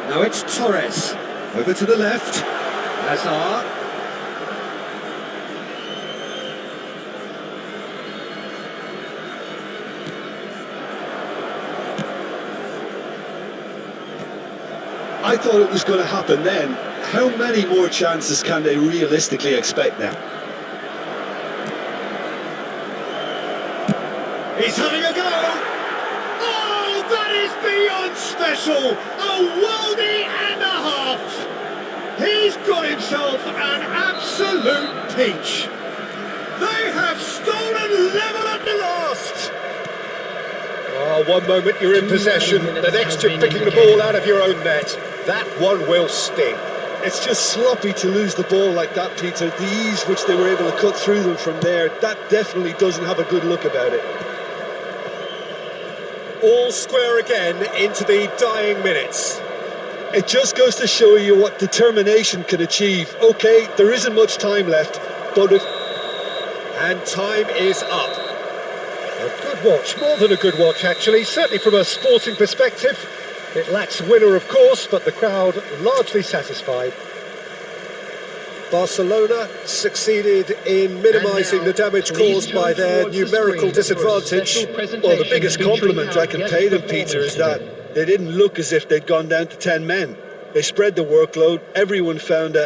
Now it's Torres. Over to the left. Hazard. I thought it was going to happen then. How many more chances can they realistically expect now? He's having a go! Oh, that is beyond special! A worldie and a half! He's got himself an absolute peach! They have stolen level at the last! Oh, one moment you're in possession, the next you're picking the ball out of your own net. That one will sting. It's just sloppy to lose the ball like that, Peter. The ease which they were able to cut through them from there, that definitely doesn't have a good look about it. All square again into the dying minutes. It just goes to show you what determination can achieve. Okay, there isn't much time left, but if... And time is up. A good watch, more than a good watch actually, certainly from a sporting perspective. It lacks winner of course, but the crowd largely satisfied. Barcelona succeeded in minimising the damage caused by their numerical disadvantage. Well, the biggest compliment I can pay them, Peter, is that they didn't look as if they'd gone down to 10 men. They spread the workload, everyone found a